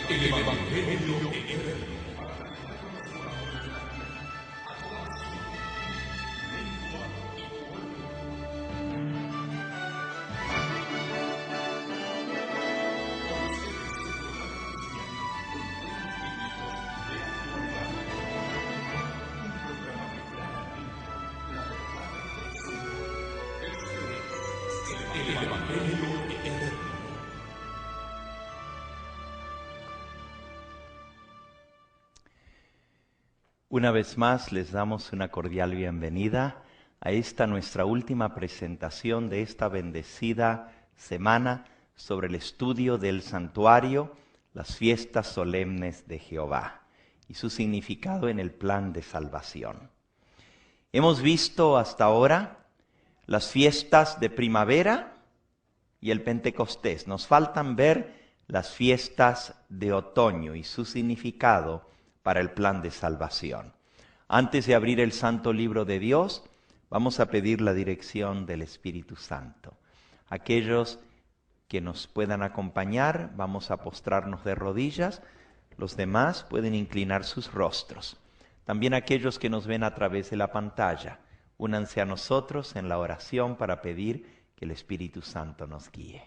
El Evangelio eterno. El Evangelio eterno. Una vez más les damos una cordial bienvenida a esta nuestra última presentación de esta bendecida semana sobre el estudio del santuario, las fiestas solemnes de Jehová y su significado en el plan de salvación. Hemos visto hasta ahora las fiestas de primavera y el Pentecostés. Nos faltan ver las fiestas de otoño y su significado para el plan de salvación. Antes de abrir el Santo Libro de Dios, vamos a pedir la dirección del Espíritu Santo. Aquellos que nos puedan acompañar, vamos a postrarnos de rodillas. Los demás pueden inclinar sus rostros. También aquellos que nos ven a través de la pantalla, únanse a nosotros en la oración para pedir que el Espíritu Santo nos guíe.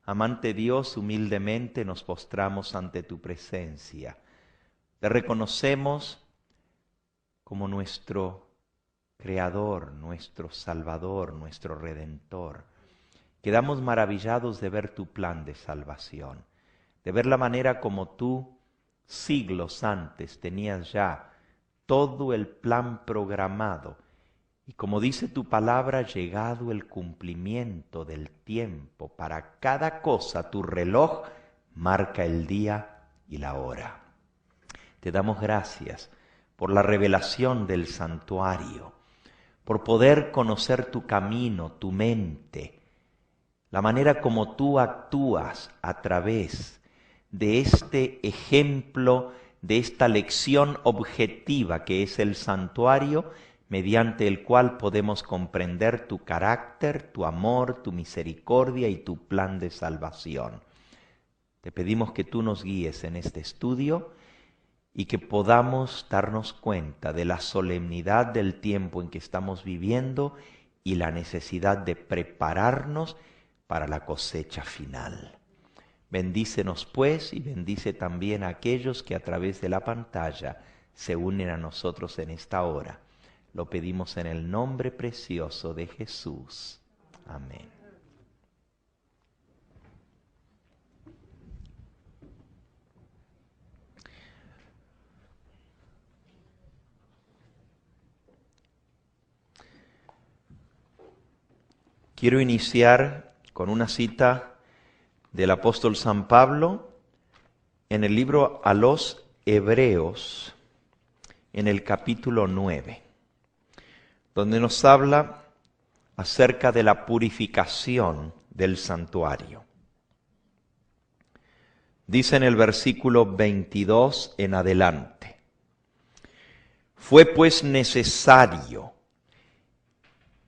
Amante Dios, humildemente nos postramos ante tu presencia. Te reconocemos como nuestro Creador, nuestro Salvador, nuestro Redentor. Quedamos maravillados de ver tu plan de salvación, de ver la manera como tú, siglos antes, tenías ya todo el plan programado. Y como dice tu palabra, llegado el cumplimiento del tiempo, para cada cosa tu reloj marca el día y la hora. Te damos gracias por la revelación del santuario, por poder conocer tu camino, tu mente, la manera como tú actúas a través de este ejemplo, de esta lección objetiva que es el santuario, mediante el cual podemos comprender tu carácter, tu amor, tu misericordia y tu plan de salvación. Te pedimos que tú nos guíes en este estudio y que podamos darnos cuenta de la solemnidad del tiempo en que estamos viviendo y la necesidad de prepararnos para la cosecha final. Bendícenos pues y bendice también a aquellos que a través de la pantalla se unen a nosotros en esta hora. Lo pedimos en el nombre precioso de Jesús. Amén. Quiero iniciar con una cita del apóstol San Pablo en el libro a los Hebreos, en el capítulo 9, donde nos habla acerca de la purificación del santuario. Dice en el versículo 22 en adelante: fue pues necesario.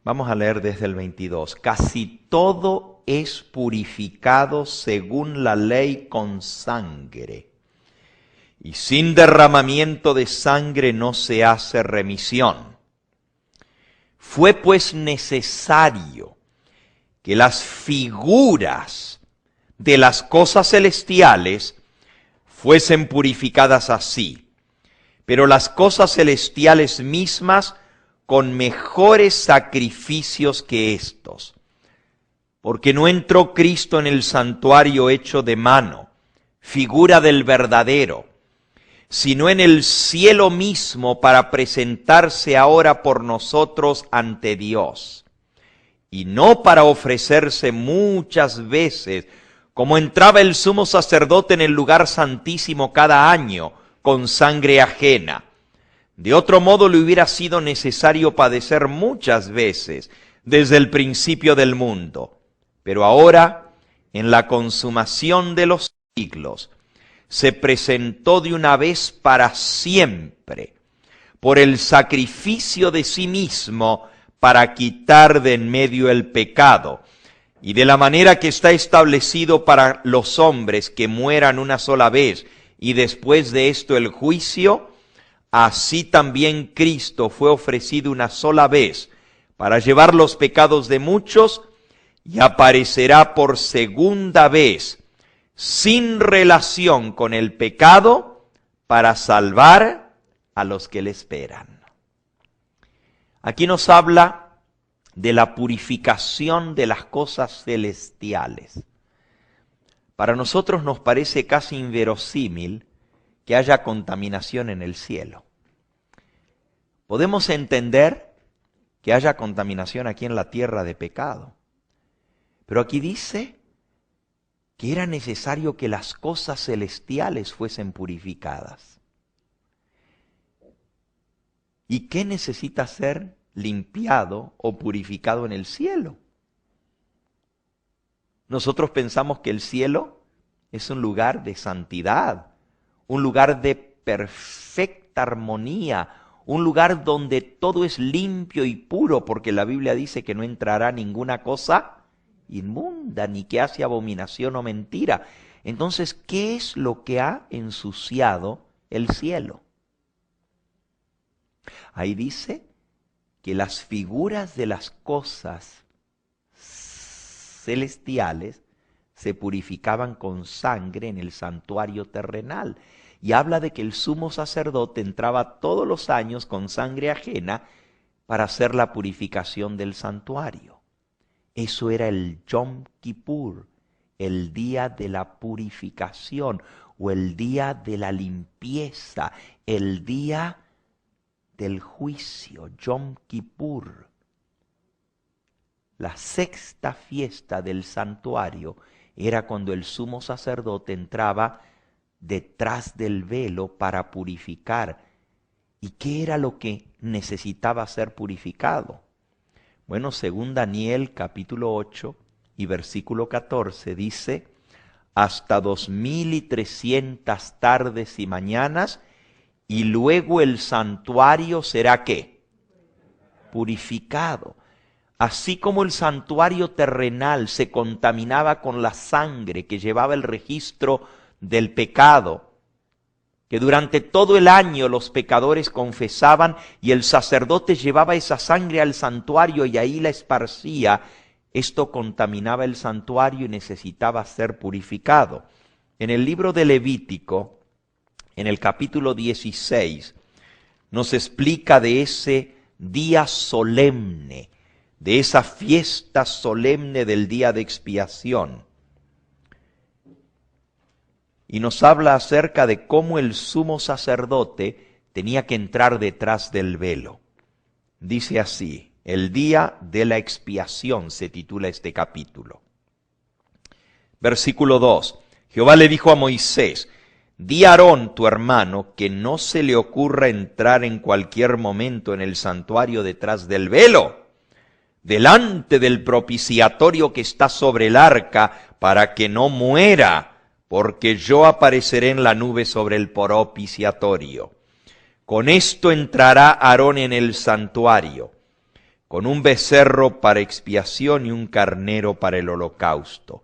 Vamos a leer desde el 22. Casi todo es purificado según la ley con sangre, y sin derramamiento de sangre no se hace remisión. Fue pues necesario que las figuras de las cosas celestiales fuesen purificadas así, pero las cosas celestiales mismas con mejores sacrificios que estos. Porque no entró Cristo en el santuario hecho de mano, figura del verdadero, sino en el cielo mismo para presentarse ahora por nosotros ante Dios. Y no para ofrecerse muchas veces, como entraba el sumo sacerdote en el lugar santísimo cada año, con sangre ajena. De otro modo le hubiera sido necesario padecer muchas veces desde el principio del mundo. Pero ahora, en la consumación de los siglos, se presentó de una vez para siempre, por el sacrificio de sí mismo, para quitar de en medio el pecado, Y de la manera que está establecido para los hombres que mueran una sola vez y después de esto el juicio, así también Cristo fue ofrecido una sola vez para llevar los pecados de muchos y aparecerá por segunda vez sin relación con el pecado para salvar a los que le esperan. Aquí nos habla de la purificación de las cosas celestiales. Para nosotros nos parece casi inverosímil que haya contaminación en el cielo. Podemos entender que haya contaminación aquí en la tierra de pecado, pero aquí dice que era necesario que las cosas celestiales fuesen purificadas. ¿Y qué necesita ser limpiado o purificado en el cielo? Nosotros pensamos que el cielo es un lugar de santidad, un lugar de perfecta armonía, un lugar donde todo es limpio y puro, porque la Biblia dice que no entrará ninguna cosa inmunda, ni que hace abominación o mentira. Entonces, ¿qué es lo que ha ensuciado el cielo? Ahí dice que las figuras de las cosas celestiales se purificaban con sangre en el santuario terrenal. Y habla de que el sumo sacerdote entraba todos los años con sangre ajena para hacer la purificación del santuario. Eso era el Yom Kippur, el día de la purificación o el día de la limpieza, el día del juicio, Yom Kippur. La sexta fiesta del santuario era cuando el sumo sacerdote entraba detrás del velo para purificar. ¿Y qué era lo que necesitaba ser purificado? Bueno, según Daniel capítulo 8 y versículo 14 dice, hasta 2300 tardes y mañanas, y luego el santuario será ¿qué? Purificado. Así como el santuario terrenal se contaminaba con la sangre que llevaba el registro del pecado, que durante todo el año los pecadores confesaban y el sacerdote llevaba esa sangre al santuario y ahí la esparcía, esto contaminaba el santuario y necesitaba ser purificado. En el libro de Levítico, en el capítulo 16, nos explica de ese día solemne, de esa fiesta solemne del día de expiación. Y nos habla acerca de cómo el sumo sacerdote tenía que entrar detrás del velo. Dice así, el día de la expiación se titula este capítulo. Versículo 2, Jehová le dijo a Moisés, di a Aarón tu hermano que no se le ocurra entrar en cualquier momento en el santuario detrás del velo, delante del propiciatorio que está sobre el arca, para que no muera, porque yo apareceré en la nube sobre el propiciatorio. Con esto entrará Aarón en el santuario, con un becerro para expiación y un carnero para el holocausto.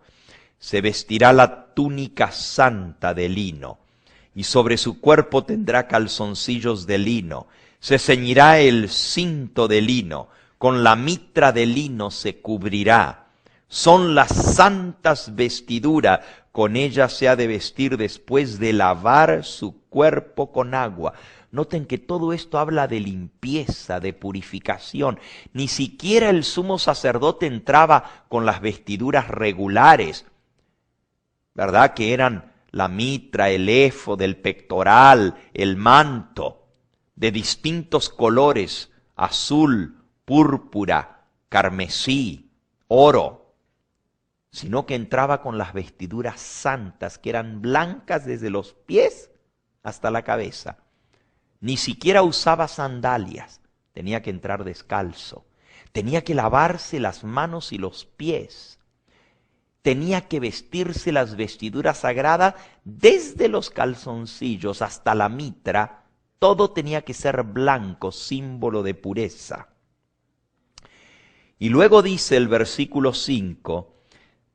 Se vestirá la túnica santa de lino, y sobre su cuerpo tendrá calzoncillos de lino. Se ceñirá el cinto de lino, con la mitra de lino se cubrirá. Son las santas vestiduras, con ellas se ha de vestir después de lavar su cuerpo con agua. Noten que todo esto habla de limpieza, de purificación. Ni siquiera el sumo sacerdote entraba con las vestiduras regulares, ¿verdad? Que eran la mitra, el éfod, el pectoral, el manto, de distintos colores, azul, púrpura, carmesí, oro, sino que entraba con las vestiduras santas, que eran blancas desde los pies hasta la cabeza. Ni siquiera usaba sandalias, tenía que entrar descalzo, tenía que lavarse las manos y los pies, tenía que vestirse las vestiduras sagradas desde los calzoncillos hasta la mitra, todo tenía que ser blanco, símbolo de pureza. Y luego dice el versículo 5,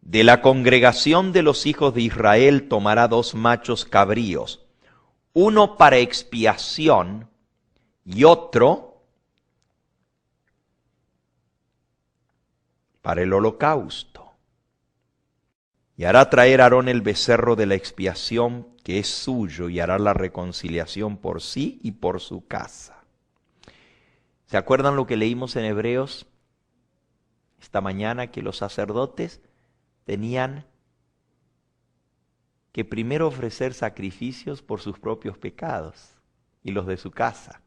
de la congregación de los hijos de Israel tomará 2 machos cabríos, uno para expiación y otro para el holocausto. Y hará traer Aarón el becerro de la expiación, que es suyo, y hará la reconciliación por sí y por su casa. ¿Se acuerdan lo que leímos en Hebreos esta mañana? Que los sacerdotes tenían que primero ofrecer sacrificios por sus propios pecados y los de su casa.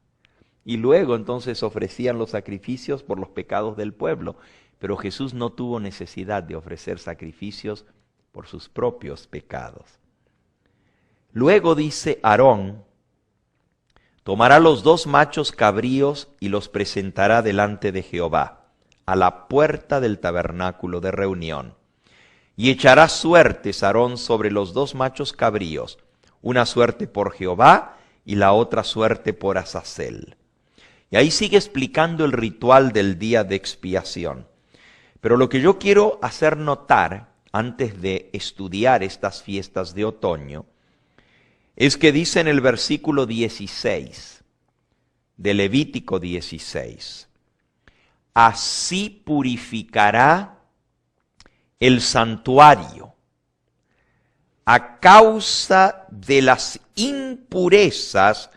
Y luego entonces ofrecían los sacrificios por los pecados del pueblo. Pero Jesús no tuvo necesidad de ofrecer sacrificios por sus propios pecados. Luego dice Aarón, tomará los 2 machos cabríos y los presentará delante de Jehová, a la puerta del tabernáculo de reunión. Y echará suertes Aarón sobre los 2 machos cabríos, una suerte por Jehová y la otra suerte por Azazel. Y ahí sigue explicando el ritual del día de expiación. Pero lo que yo quiero hacer notar, antes de estudiar estas fiestas de otoño, es que dice en el versículo 16 de Levítico 16, así purificará el santuario a causa de las impurezas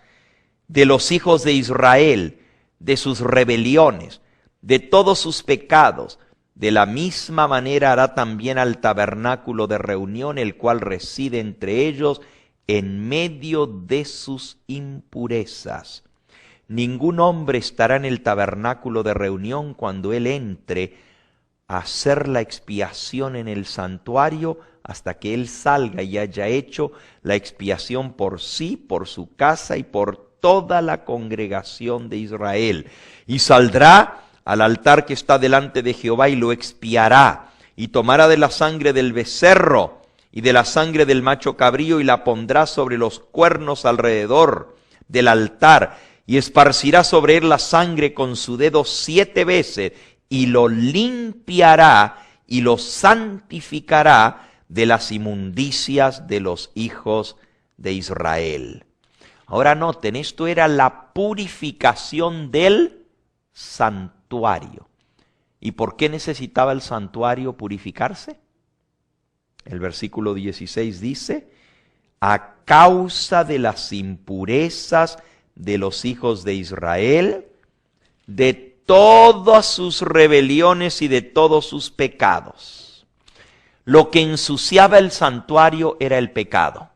de los hijos de Israel, de sus rebeliones, de todos sus pecados. De la misma manera hará también al tabernáculo de reunión, el cual reside entre ellos en medio de sus impurezas. Ningún hombre estará en el tabernáculo de reunión cuando él entre a hacer la expiación en el santuario, hasta que él salga y haya hecho la expiación por sí, por su casa y por toda la congregación de Israel. Y saldrá al altar que está delante de Jehová y lo expiará, y tomará de la sangre del becerro y de la sangre del macho cabrío y la pondrá sobre los cuernos alrededor del altar, y esparcirá sobre él la sangre con su dedo 7 veces, y lo limpiará y lo santificará de las inmundicias de los hijos de Israel. Ahora noten, esto era la purificación del santuario. ¿Y por qué necesitaba el santuario purificarse? El versículo 16 dice, a causa de las impurezas de los hijos de Israel, de todas sus rebeliones y de todos sus pecados. Lo que ensuciaba el santuario era el pecado.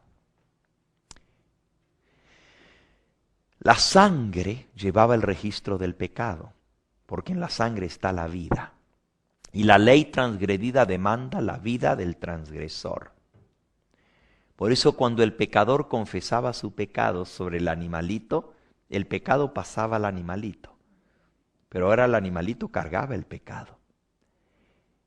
La sangre llevaba el registro del pecado, porque en la sangre está la vida. Y la ley transgredida demanda la vida del transgresor. Por eso cuando el pecador confesaba su pecado sobre el animalito, el pecado pasaba al animalito. Pero ahora el animalito cargaba el pecado.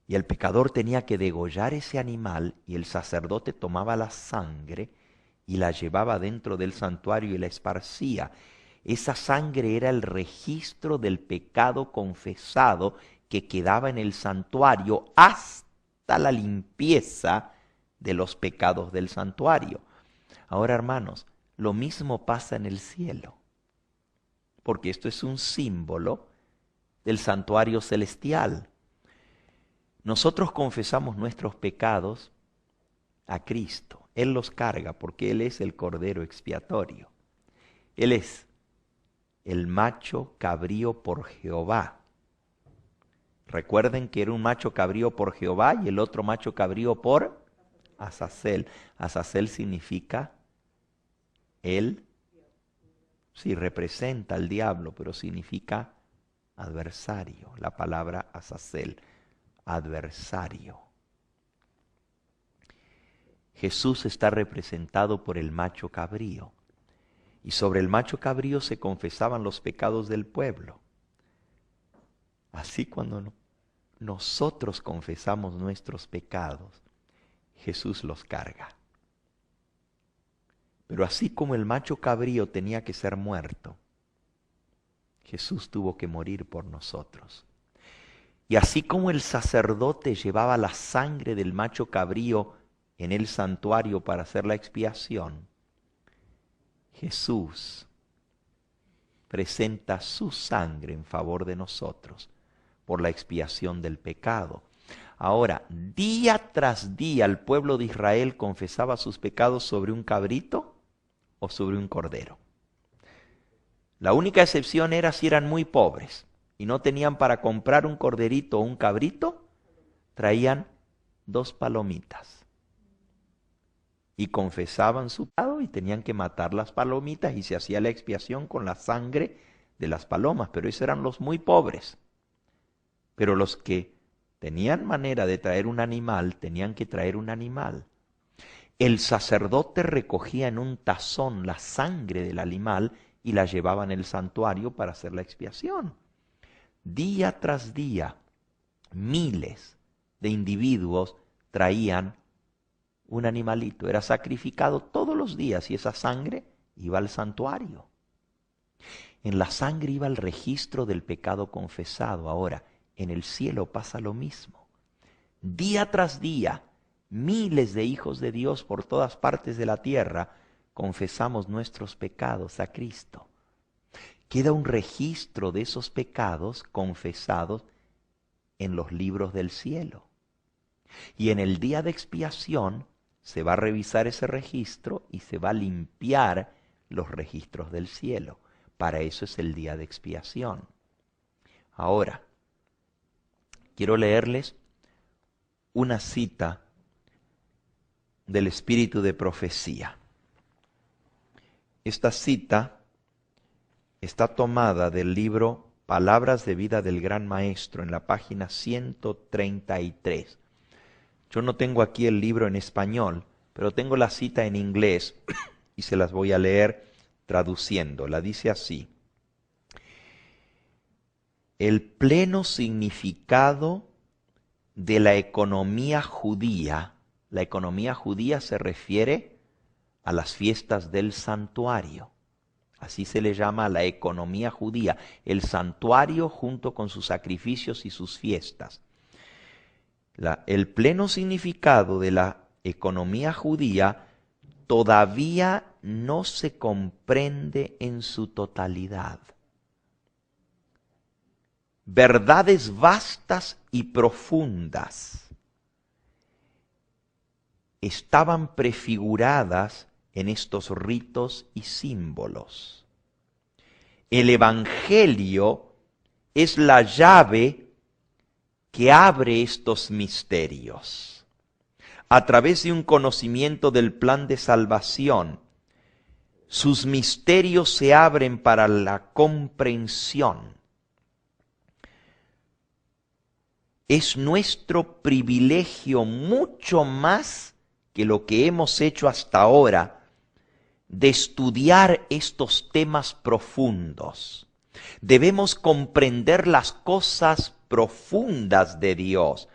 Y el pecador tenía que degollar ese animal, y el sacerdote tomaba la sangre y la llevaba dentro del santuario y la esparcía. Esa sangre era el registro del pecado confesado que quedaba en el santuario hasta la limpieza de los pecados del santuario. Ahora, hermanos, lo mismo pasa en el cielo, porque esto es un símbolo del santuario celestial. Nosotros confesamos nuestros pecados a Cristo. Él los carga porque Él es el Cordero expiatorio. Él es el macho cabrío por Jehová. Recuerden que era un macho cabrío por Jehová y el otro macho cabrío por Azazel. Azazel significa él, sí, representa al diablo, pero significa adversario. La palabra Azazel, adversario. Jesús está representado por el macho cabrío. Y sobre el macho cabrío se confesaban los pecados del pueblo. Así cuando nosotros confesamos nuestros pecados, Jesús los carga. Pero así como el macho cabrío tenía que ser muerto, Jesús tuvo que morir por nosotros. Y así como el sacerdote llevaba la sangre del macho cabrío en el santuario para hacer la expiación, Jesús presenta su sangre en favor de nosotros por la expiación del pecado. Ahora, día tras día el pueblo de Israel confesaba sus pecados sobre un cabrito o sobre un cordero. La única excepción era si eran muy pobres y no tenían para comprar un corderito o un cabrito, traían 2 palomitas. Y confesaban su pecado y tenían que matar las palomitas y se hacía la expiación con la sangre de las palomas, pero esos eran los muy pobres. Pero los que tenían manera de traer un animal, tenían que traer un animal. El sacerdote recogía en un tazón la sangre del animal y la llevaba en el santuario para hacer la expiación. Día tras día, miles de individuos traían un animalito, era sacrificado todos los días y esa sangre iba al santuario. En la sangre iba el registro del pecado confesado. Ahora, en el cielo pasa lo mismo. Día tras día, miles de hijos de Dios por todas partes de la tierra confesamos nuestros pecados a Cristo. Queda un registro de esos pecados confesados en los libros del cielo. Y en el día de expiación se va a revisar ese registro y se va a limpiar los registros del cielo. Para eso es el día de expiación. Ahora, quiero leerles una cita del espíritu de profecía. Esta cita está tomada del libro Palabras de Vida del Gran Maestro en la página 133. Yo no tengo aquí el libro en español, pero tengo la cita en inglés y se las voy a leer traduciendo. La dice así: el pleno significado de la economía judía se refiere a las fiestas del santuario. Así se le llama a la economía judía, el santuario junto con sus sacrificios y sus fiestas. El pleno significado de la economía judía todavía no se comprende en su totalidad. Verdades vastas y profundas estaban prefiguradas en estos ritos y símbolos. El Evangelio es la llave que abre estos misterios. A través de un conocimiento del plan de salvación, sus misterios se abren para la comprensión. Es nuestro privilegio mucho más que lo que hemos hecho hasta ahora de estudiar estos temas profundos. Debemos comprender las cosas profundas de Dios.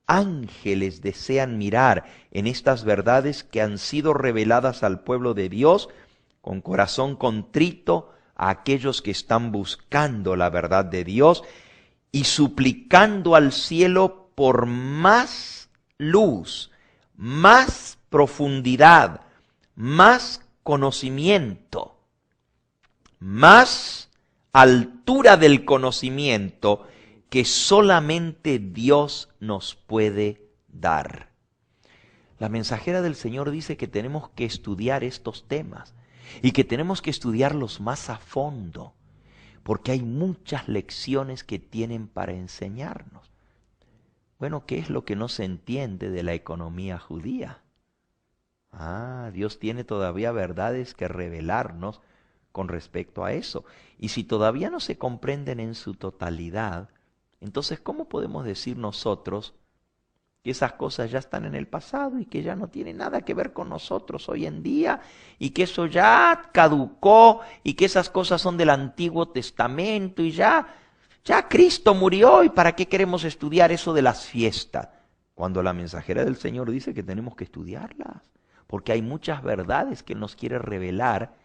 Ángeles desean mirar en estas verdades que han sido reveladas al pueblo de Dios con corazón contrito a aquellos que están buscando la verdad de Dios y suplicando al cielo por más luz, más profundidad, más conocimiento, más altura del conocimiento que solamente Dios nos puede dar. La mensajera del Señor dice que tenemos que estudiar estos temas y que tenemos que estudiarlos más a fondo, porque hay muchas lecciones que tienen para enseñarnos. Bueno, ¿qué es lo que no se entiende de la economía judía? Dios tiene todavía verdades que revelarnos con respecto a eso. Y si todavía no se comprenden en su totalidad, entonces ¿cómo podemos decir nosotros que esas cosas ya están en el pasado y que ya no tienen nada que ver con nosotros hoy en día y que eso ya caducó y que esas cosas son del Antiguo Testamento y ya Cristo murió y para qué queremos estudiar eso de las fiestas? Cuando la mensajera del Señor dice que tenemos que estudiarlas, porque hay muchas verdades que nos quiere revelar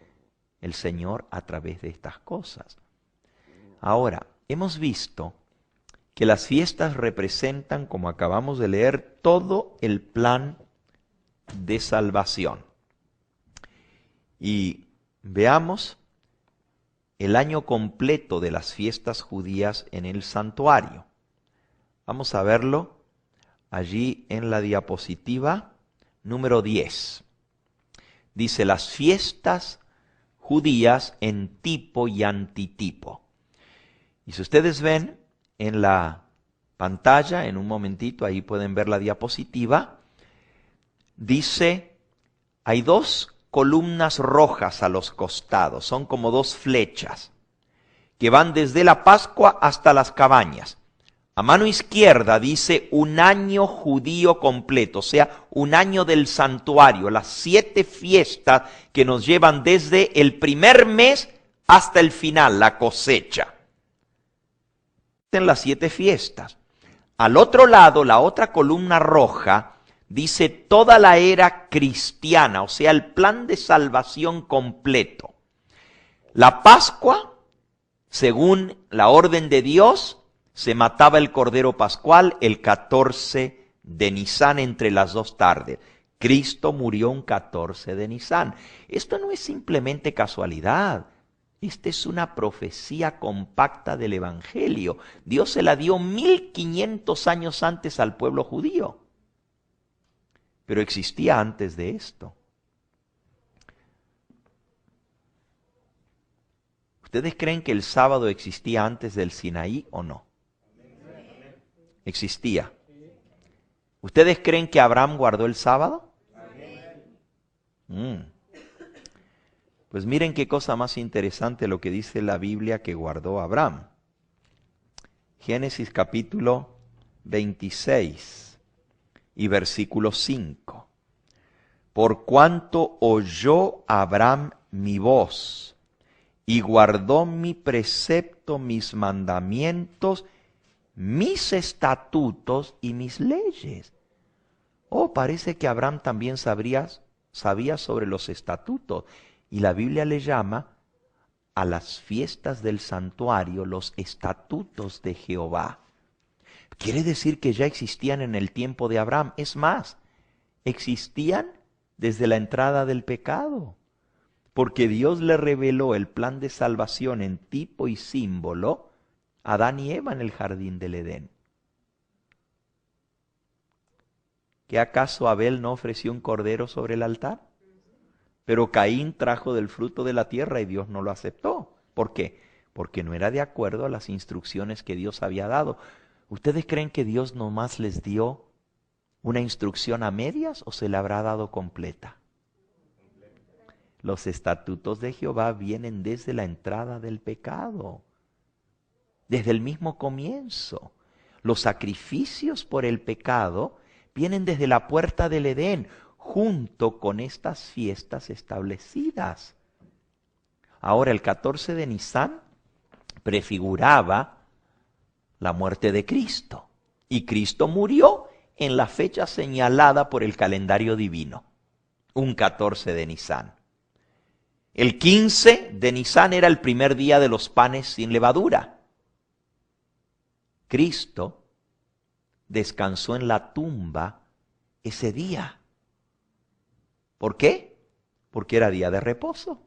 el Señor a través de estas cosas. Ahora, hemos visto que las fiestas representan, como acabamos de leer, todo el plan de salvación. Y veamos el año completo de las fiestas judías en el santuario. Vamos a verlo allí en la diapositiva número 10. Dice las fiestas judías en tipo y antitipo. Y si ustedes ven en la pantalla, en un momentito, ahí pueden ver la diapositiva, dice, hay dos columnas rojas a los costados, son como dos flechas, que van desde la Pascua hasta las cabañas. A mano izquierda dice un año judío completo, o sea, un año del santuario, las 7 fiestas que nos llevan desde el primer mes hasta el final, la cosecha. En las 7 fiestas. Al otro lado, la otra columna roja dice toda la era cristiana, o sea, el plan de salvación completo. La Pascua, según la orden de Dios, se mataba el Cordero Pascual el 14 de Nisán entre las 2 tardes. Cristo murió un 14 de Nisán. Esto no es simplemente casualidad. Esta es una profecía compacta del Evangelio. Dios se la dio 1500 años antes al pueblo judío. Pero existía antes de esto. ¿Ustedes creen que el sábado existía antes del Sinaí o no? Existía. ¿Ustedes creen que Abraham guardó el sábado? Pues miren qué cosa más interesante lo que dice la Biblia que guardó Abraham. Génesis capítulo 26 y versículo 5. Por cuanto oyó Abraham mi voz y guardó mi precepto, mis mandamientos, mis estatutos y mis leyes. Oh, parece que Abraham también sabía sobre los estatutos. Y la Biblia le llama a las fiestas del santuario los estatutos de Jehová. Quiere decir que ya existían en el tiempo de Abraham. Es más, existían desde la entrada del pecado. Porque Dios le reveló el plan de salvación en tipo y símbolo a Adán y Eva en el jardín del Edén. ¿Qué acaso Abel no ofreció un cordero sobre el altar? Pero Caín trajo del fruto de la tierra y Dios no lo aceptó. ¿Por qué? Porque no era de acuerdo a las instrucciones que Dios había dado. ¿Ustedes creen que Dios nomás les dio una instrucción a medias o se la habrá dado completa? Los estatutos de Jehová vienen desde la entrada del pecado, desde el mismo comienzo. Los sacrificios por el pecado vienen desde la puerta del Edén, junto con estas fiestas establecidas. Ahora, el 14 de Nisán prefiguraba la muerte de Cristo. Y Cristo murió en la fecha señalada por el calendario divino, un 14 de Nisán. El 15 de Nisán era el primer día de los panes sin levadura. Cristo descansó en la tumba ese día. ¿Por qué? Porque era día de reposo.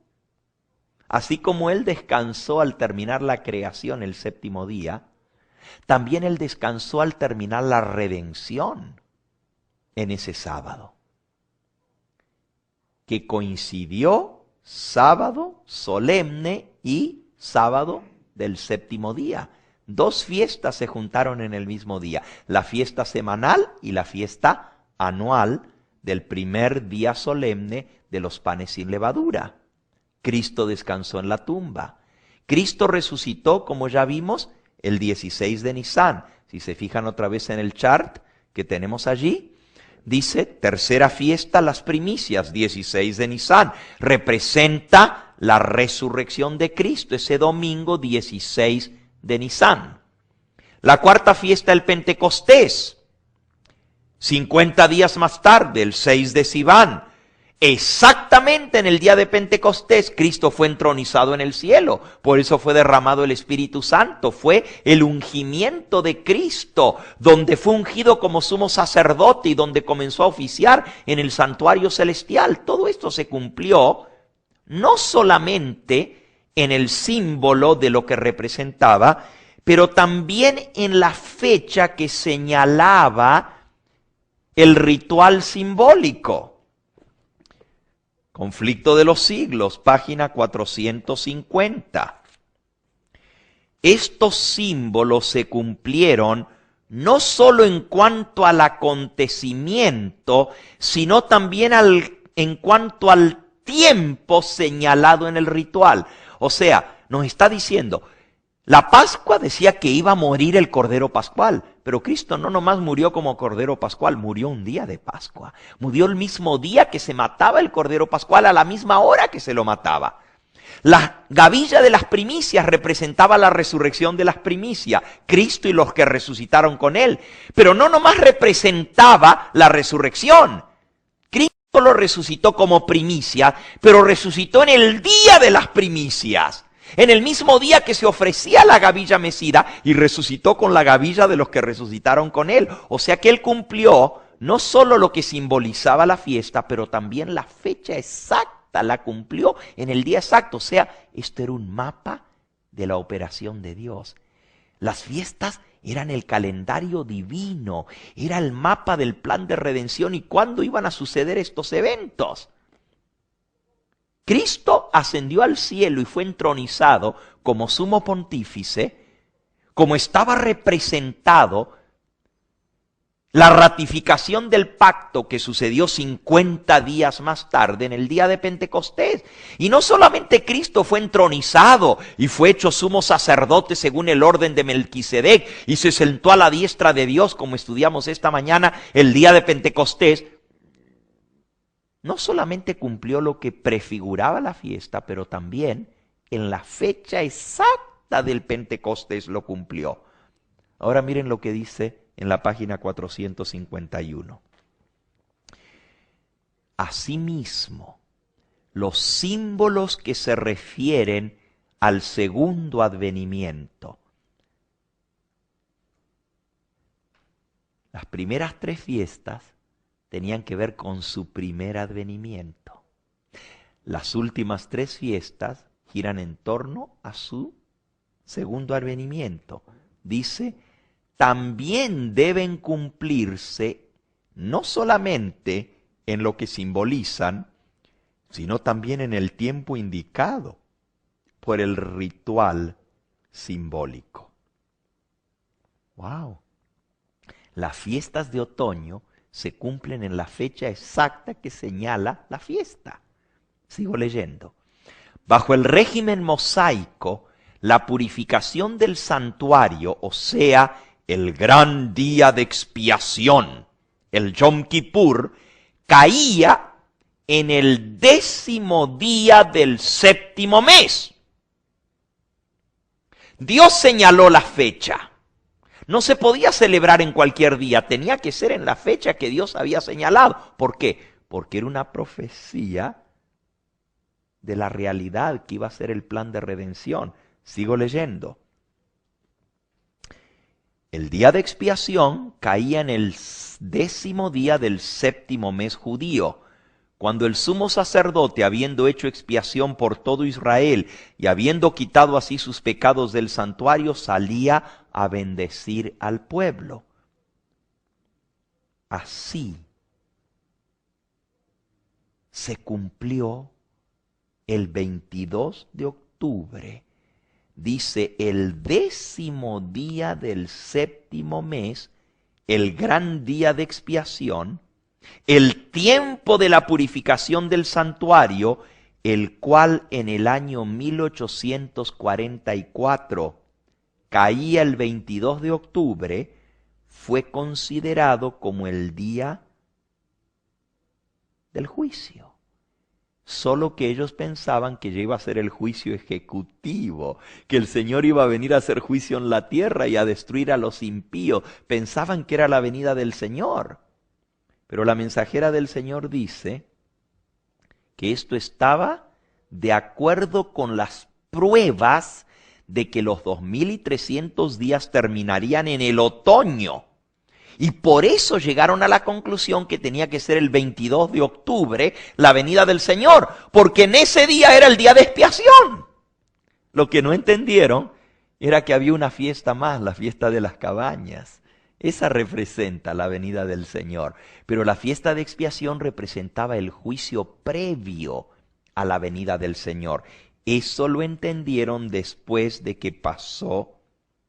Así como Él descansó al terminar la creación el 7º día, también Él descansó al terminar la redención en ese sábado, que coincidió sábado solemne y sábado del 7º día. 2 fiestas se juntaron en el mismo día, la fiesta semanal y la fiesta anual del primer día solemne de los panes sin levadura. Cristo descansó en la tumba. Cristo resucitó, como ya vimos, el 16 de Nisán. Si se fijan otra vez en el chart que tenemos allí, dice, tercera fiesta, las primicias, 16 de Nisán. Representa la resurrección de Cristo, ese domingo 16 de Nisán. La cuarta fiesta, el Pentecostés. 50 días más tarde, el 6 de Sivan. Exactamente en el día de Pentecostés, Cristo fue entronizado en el cielo. Por eso fue derramado el Espíritu Santo. Fue el ungimiento de Cristo, donde fue ungido como sumo sacerdote y donde comenzó a oficiar en el santuario celestial. Todo esto se cumplió no solamente en el símbolo de lo que representaba, pero también en la fecha que señalaba el ritual simbólico. Conflicto de los siglos, página 450. Estos símbolos se cumplieron no solo en cuanto al acontecimiento, sino también en cuanto al tiempo señalado en el ritual. O sea, nos está diciendo, la Pascua decía que iba a morir el Cordero Pascual, pero Cristo no nomás murió como Cordero Pascual, murió un día de Pascua. Murió el mismo día que se mataba el Cordero Pascual, a la misma hora que se lo mataba. La gavilla de las primicias representaba la resurrección de las primicias, Cristo y los que resucitaron con Él. Pero no nomás representaba la resurrección. Cristo lo resucitó como primicia, pero resucitó en el día de las primicias. En el mismo día que se ofrecía la gavilla mecida y resucitó con la gavilla de los que resucitaron con Él. O sea que Él cumplió no solo lo que simbolizaba la fiesta, pero también la fecha exacta, la cumplió en el día exacto. O sea, esto era un mapa de la operación de Dios. Las fiestas eran el calendario divino, era el mapa del plan de redención y cuándo iban a suceder estos eventos. Cristo ascendió al cielo y fue entronizado como sumo pontífice, como estaba representado la ratificación del pacto que sucedió 50 días más tarde en el día de Pentecostés. Y no solamente Cristo fue entronizado y fue hecho sumo sacerdote según el orden de Melquisedec y se sentó a la diestra de Dios como estudiamos esta mañana el día de Pentecostés. No solamente cumplió lo que prefiguraba la fiesta, pero también en la fecha exacta del Pentecostés lo cumplió. Ahora miren lo que dice en la página 451. Asimismo, los símbolos que se refieren al segundo advenimiento. Las primeras 3 fiestas tenían que ver con su primer advenimiento. Las últimas 3 fiestas giran en torno a su segundo advenimiento. Dice, también deben cumplirse no solamente en lo que simbolizan, sino también en el tiempo indicado por el ritual simbólico. ¡Wow! Las fiestas de otoño se cumplen en la fecha exacta que señala la fiesta. Sigo leyendo. Bajo el régimen mosaico, la purificación del santuario, o sea, el gran día de expiación, el Yom Kippur, caía en el 10º día del 7º mes. Dios señaló la fecha. No se podía celebrar en cualquier día, tenía que ser en la fecha que Dios había señalado. ¿Por qué? Porque era una profecía de la realidad que iba a ser el plan de redención. Sigo leyendo. El día de expiación caía en el 10º día del 7º mes judío, cuando el sumo sacerdote, habiendo hecho expiación por todo Israel y habiendo quitado así sus pecados del santuario, salía a bendecir al pueblo. Así se cumplió el 22 de octubre. Dice, el 10º día del 7º mes, el gran día de expiación, el tiempo de la purificación del santuario, el cual en el año 1844 caía el 22 de octubre, fue considerado como el día del juicio. Solo que ellos pensaban que ya iba a ser el juicio ejecutivo, que el Señor iba a venir a hacer juicio en la tierra y a destruir a los impíos. Pensaban que era la venida del Señor. Pero la mensajera del Señor dice que esto estaba de acuerdo con las pruebas de que los 2300 días terminarían en el otoño. Y por eso llegaron a la conclusión que tenía que ser el 22 de octubre la venida del Señor, porque en ese día era el día de expiación. Lo que no entendieron era que había una fiesta más, la fiesta de las cabañas. Esa representa la venida del Señor. Pero la fiesta de expiación representaba el juicio previo a la venida del Señor. Eso lo entendieron después de que pasó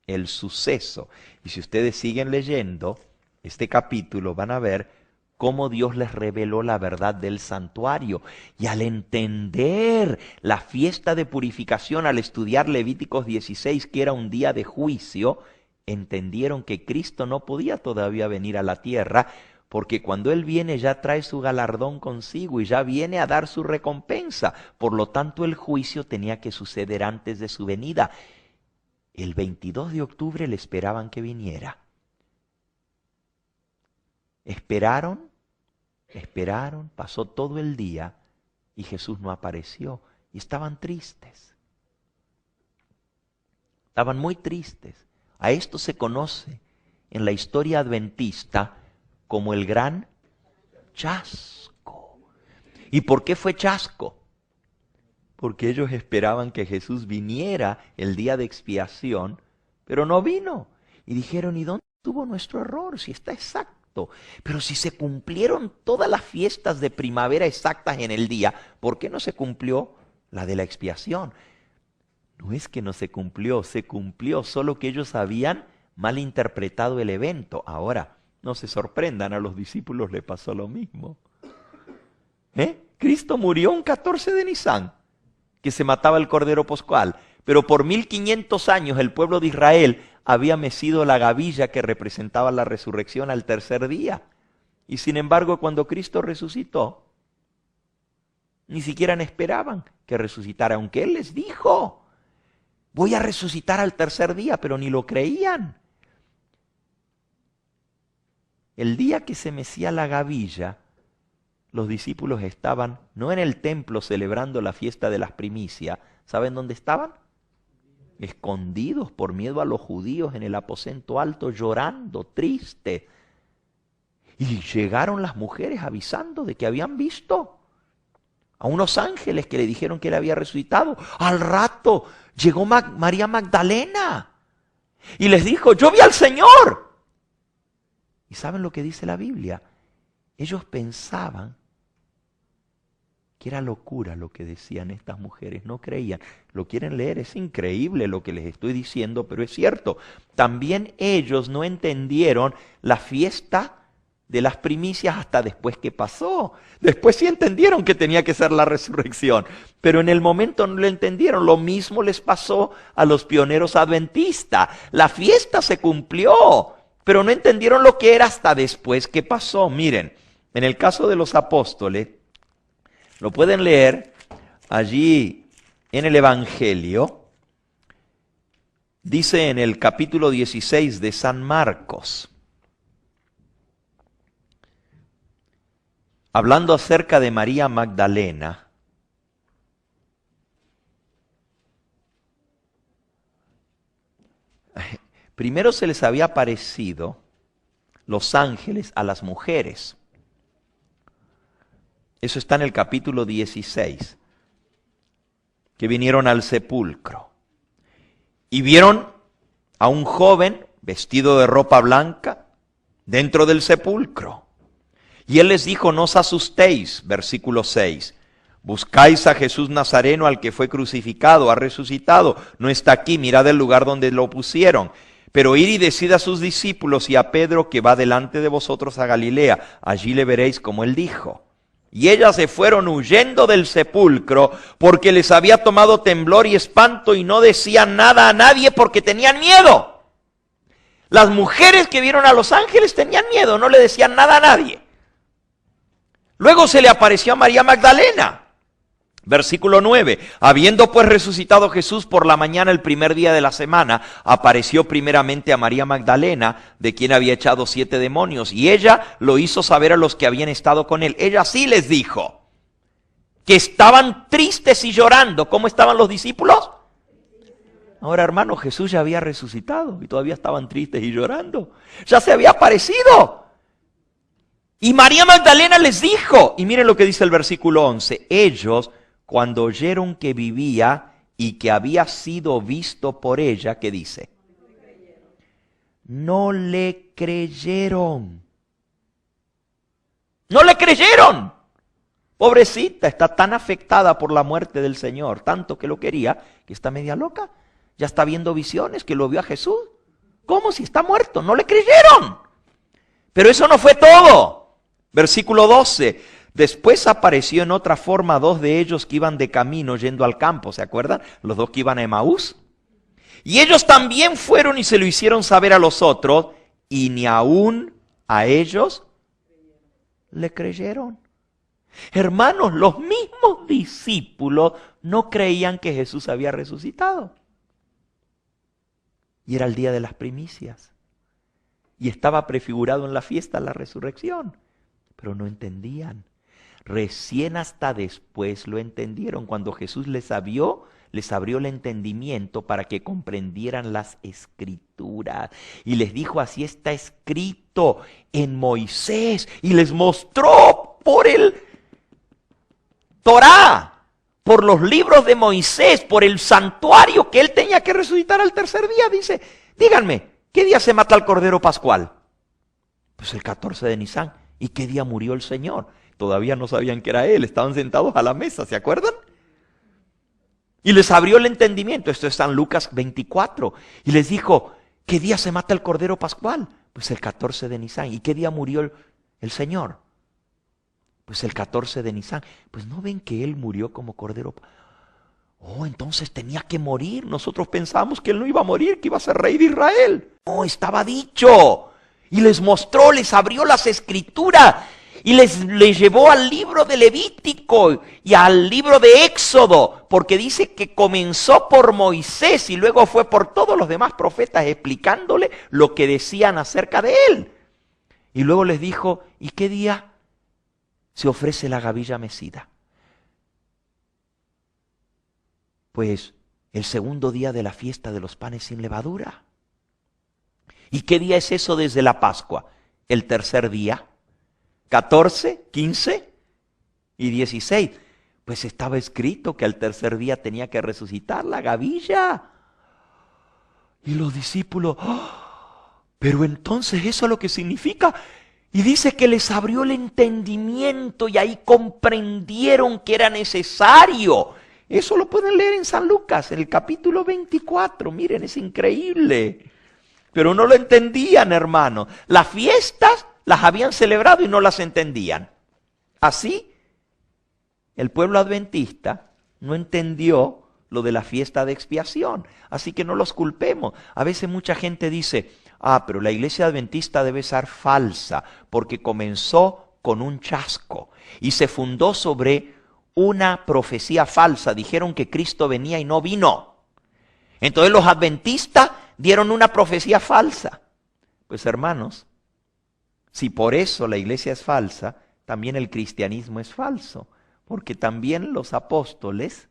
el suceso. Y si ustedes siguen leyendo este capítulo, van a ver cómo Dios les reveló la verdad del santuario. Y al entender la fiesta de purificación, al estudiar Levíticos 16, que era un día de juicio, entendieron que Cristo no podía todavía venir a la tierra, porque cuando Él viene ya trae su galardón consigo y ya viene a dar su recompensa. Por lo tanto, el juicio tenía que suceder antes de su venida. El 22 de octubre le esperaban que viniera. Esperaron, pasó todo el día y Jesús no apareció. Y estaban tristes. Estaban muy tristes. A esto se conoce en la historia adventista como el gran chasco. ¿Y por qué fue chasco? Porque ellos esperaban que Jesús viniera el día de expiación, pero no vino. Y dijeron, ¿y dónde estuvo nuestro error? Si está exacto. Pero si se cumplieron todas las fiestas de primavera exactas en el día, ¿por qué no se cumplió la de la expiación? No es que no se cumplió, solo que ellos habían malinterpretado el evento. Ahora, no se sorprendan, a los discípulos le pasó lo mismo. Cristo murió un 14 de Nisan, que se mataba el Cordero Pascual, pero por 1500 años el pueblo de Israel había mecido la gavilla que representaba la resurrección al tercer día. Y sin embargo, cuando Cristo resucitó, ni siquiera esperaban que resucitara, aunque Él les dijo, voy a resucitar al tercer día, pero ni lo creían. El día que se mecía la gavilla, los discípulos estaban no en el templo celebrando la fiesta de las primicias. ¿Saben dónde estaban? Escondidos por miedo a los judíos en el aposento alto, llorando, tristes. Y llegaron las mujeres avisando de que habían visto a unos ángeles que le dijeron que él había resucitado. Al rato llegó María Magdalena y les dijo, yo vi al Señor. ¿Y saben lo que dice la Biblia? Ellos pensaban que era locura lo que decían estas mujeres, no creían. Lo quieren leer, es increíble lo que les estoy diciendo, pero es cierto. También ellos no entendieron la fiesta de las primicias hasta después que pasó. Después sí entendieron que tenía que ser la resurrección, pero en el momento no lo entendieron. Lo mismo les pasó a los pioneros adventistas. La fiesta se cumplió, pero no entendieron lo que era hasta después que pasó. Miren, en el caso de los apóstoles, lo pueden leer allí en el Evangelio, dice en el capítulo 16 de San Marcos, hablando acerca de María Magdalena, primero se les había aparecido los ángeles a las mujeres. Eso está en el capítulo 16, que vinieron al sepulcro y vieron a un joven vestido de ropa blanca dentro del sepulcro. Y él les dijo, no os asustéis, versículo 6, buscáis a Jesús Nazareno, al que fue crucificado, ha resucitado, no está aquí, mirad el lugar donde lo pusieron. Pero id y decid a sus discípulos y a Pedro que va delante de vosotros a Galilea, allí le veréis como él dijo. Y ellas se fueron huyendo del sepulcro porque les había tomado temblor y espanto y no decían nada a nadie porque tenían miedo. Las mujeres que vieron a los ángeles tenían miedo, no le decían nada a nadie. Luego se le apareció a María Magdalena. Versículo 9, habiendo pues resucitado Jesús por la mañana el primer día de la semana, apareció primeramente a María Magdalena, de quien había echado 7 demonios, y ella lo hizo saber a los que habían estado con él. Ella sí les dijo, que estaban tristes y llorando. ¿Cómo estaban los discípulos? Ahora, hermano, Jesús ya había resucitado y todavía estaban tristes y llorando. Ya se había aparecido. Y María Magdalena les dijo, y miren lo que dice el versículo 11, ellos, cuando oyeron que vivía y que había sido visto por ella, ¿qué dice? No le creyeron. No le creyeron. Pobrecita, está tan afectada por la muerte del Señor, tanto que lo quería, que está media loca. Ya está viendo visiones, que lo vio a Jesús. ¿Cómo si está muerto? No le creyeron. Pero eso no fue todo. Versículo 12. Después apareció en otra forma 2 de ellos que iban de camino yendo al campo. ¿Se acuerdan? Los 2 que iban a Emaús. Y ellos también fueron y se lo hicieron saber a los otros. Y ni aún a ellos le creyeron. Hermanos, los mismos discípulos no creían que Jesús había resucitado. Y era el día de las primicias. Y estaba prefigurado en la fiesta la resurrección. Pero no entendían. Recién hasta después lo entendieron. Cuando Jesús les abrió el entendimiento para que comprendieran las Escrituras. Y les dijo, así está escrito en Moisés. Y les mostró por el Torá, por los libros de Moisés, por el santuario que él tenía que resucitar al tercer día. Dice, díganme, ¿qué día se mata el Cordero Pascual? Pues el 14 de Nisan. ¿Y qué día murió el Señor? Todavía no sabían que era Él, estaban sentados a la mesa, ¿se acuerdan? Y les abrió el entendimiento, esto es San Lucas 24, y les dijo, ¿qué día se mata el Cordero Pascual? Pues el 14 de Nisan. ¿Y qué día murió el Señor? Pues el 14 de Nisan. Pues no ven que Él murió como Cordero. Oh, entonces tenía que morir. Nosotros pensábamos que Él no iba a morir, que iba a ser rey de Israel. No, estaba dicho. Y les mostró, les abrió las Escrituras y les llevó al libro de Levítico y al libro de Éxodo, porque dice que comenzó por Moisés y luego fue por todos los demás profetas explicándole lo que decían acerca de él. Y luego les dijo, ¿y qué día se ofrece la gavilla mecida? Pues el segundo día de la fiesta de los panes sin levadura. ¿Y qué día es eso desde la Pascua? El tercer día. 14, 15 y 16. Pues estaba escrito que al tercer día tenía que resucitar la gavilla. Y los discípulos, ¡oh! Pero entonces eso es lo que significa. Y dice que les abrió el entendimiento y ahí comprendieron que era necesario. Eso lo pueden leer en San Lucas, en el capítulo 24. Miren, es increíble. Pero no lo entendían, hermano. Las fiestas las habían celebrado y no las entendían. Así, el pueblo adventista no entendió lo de la fiesta de expiación. Así que no los culpemos. A veces mucha gente dice, pero la iglesia adventista debe ser falsa porque comenzó con un chasco y se fundó sobre una profecía falsa. Dijeron que Cristo venía y no vino. Entonces los adventistas dieron una profecía falsa. Pues hermanos, si por eso la iglesia es falsa, también el cristianismo es falso. Porque también los apóstoles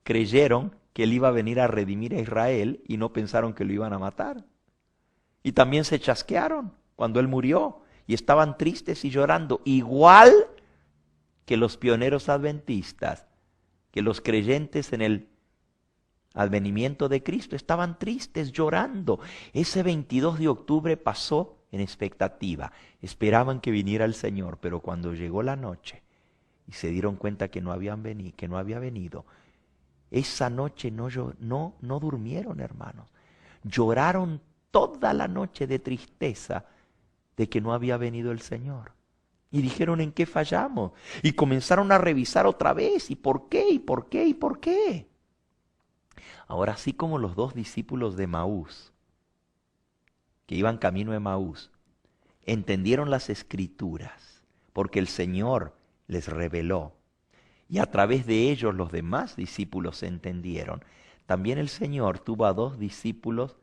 creyeron que él iba a venir a redimir a Israel y no pensaron que lo iban a matar. Y también se chasquearon cuando él murió y estaban tristes y llorando, igual que los pioneros adventistas, que los creyentes en el advenimiento de Cristo estaban tristes, llorando. Ese 22 de octubre pasó en expectativa. Esperaban que viniera el Señor, pero cuando llegó la noche y se dieron cuenta que no había venido, esa noche no durmieron, hermanos. Lloraron toda la noche de tristeza de que no había venido el Señor. Y dijeron, ¿en qué fallamos? Y comenzaron a revisar otra vez, ¿y por qué? ¿Y por qué? ¿Y por qué? Ahora, así como los 2 discípulos de Emaús, que iban camino a Emaús, entendieron las Escrituras, porque el Señor les reveló, y a través de ellos los demás discípulos entendieron, también el Señor tuvo a 2 discípulos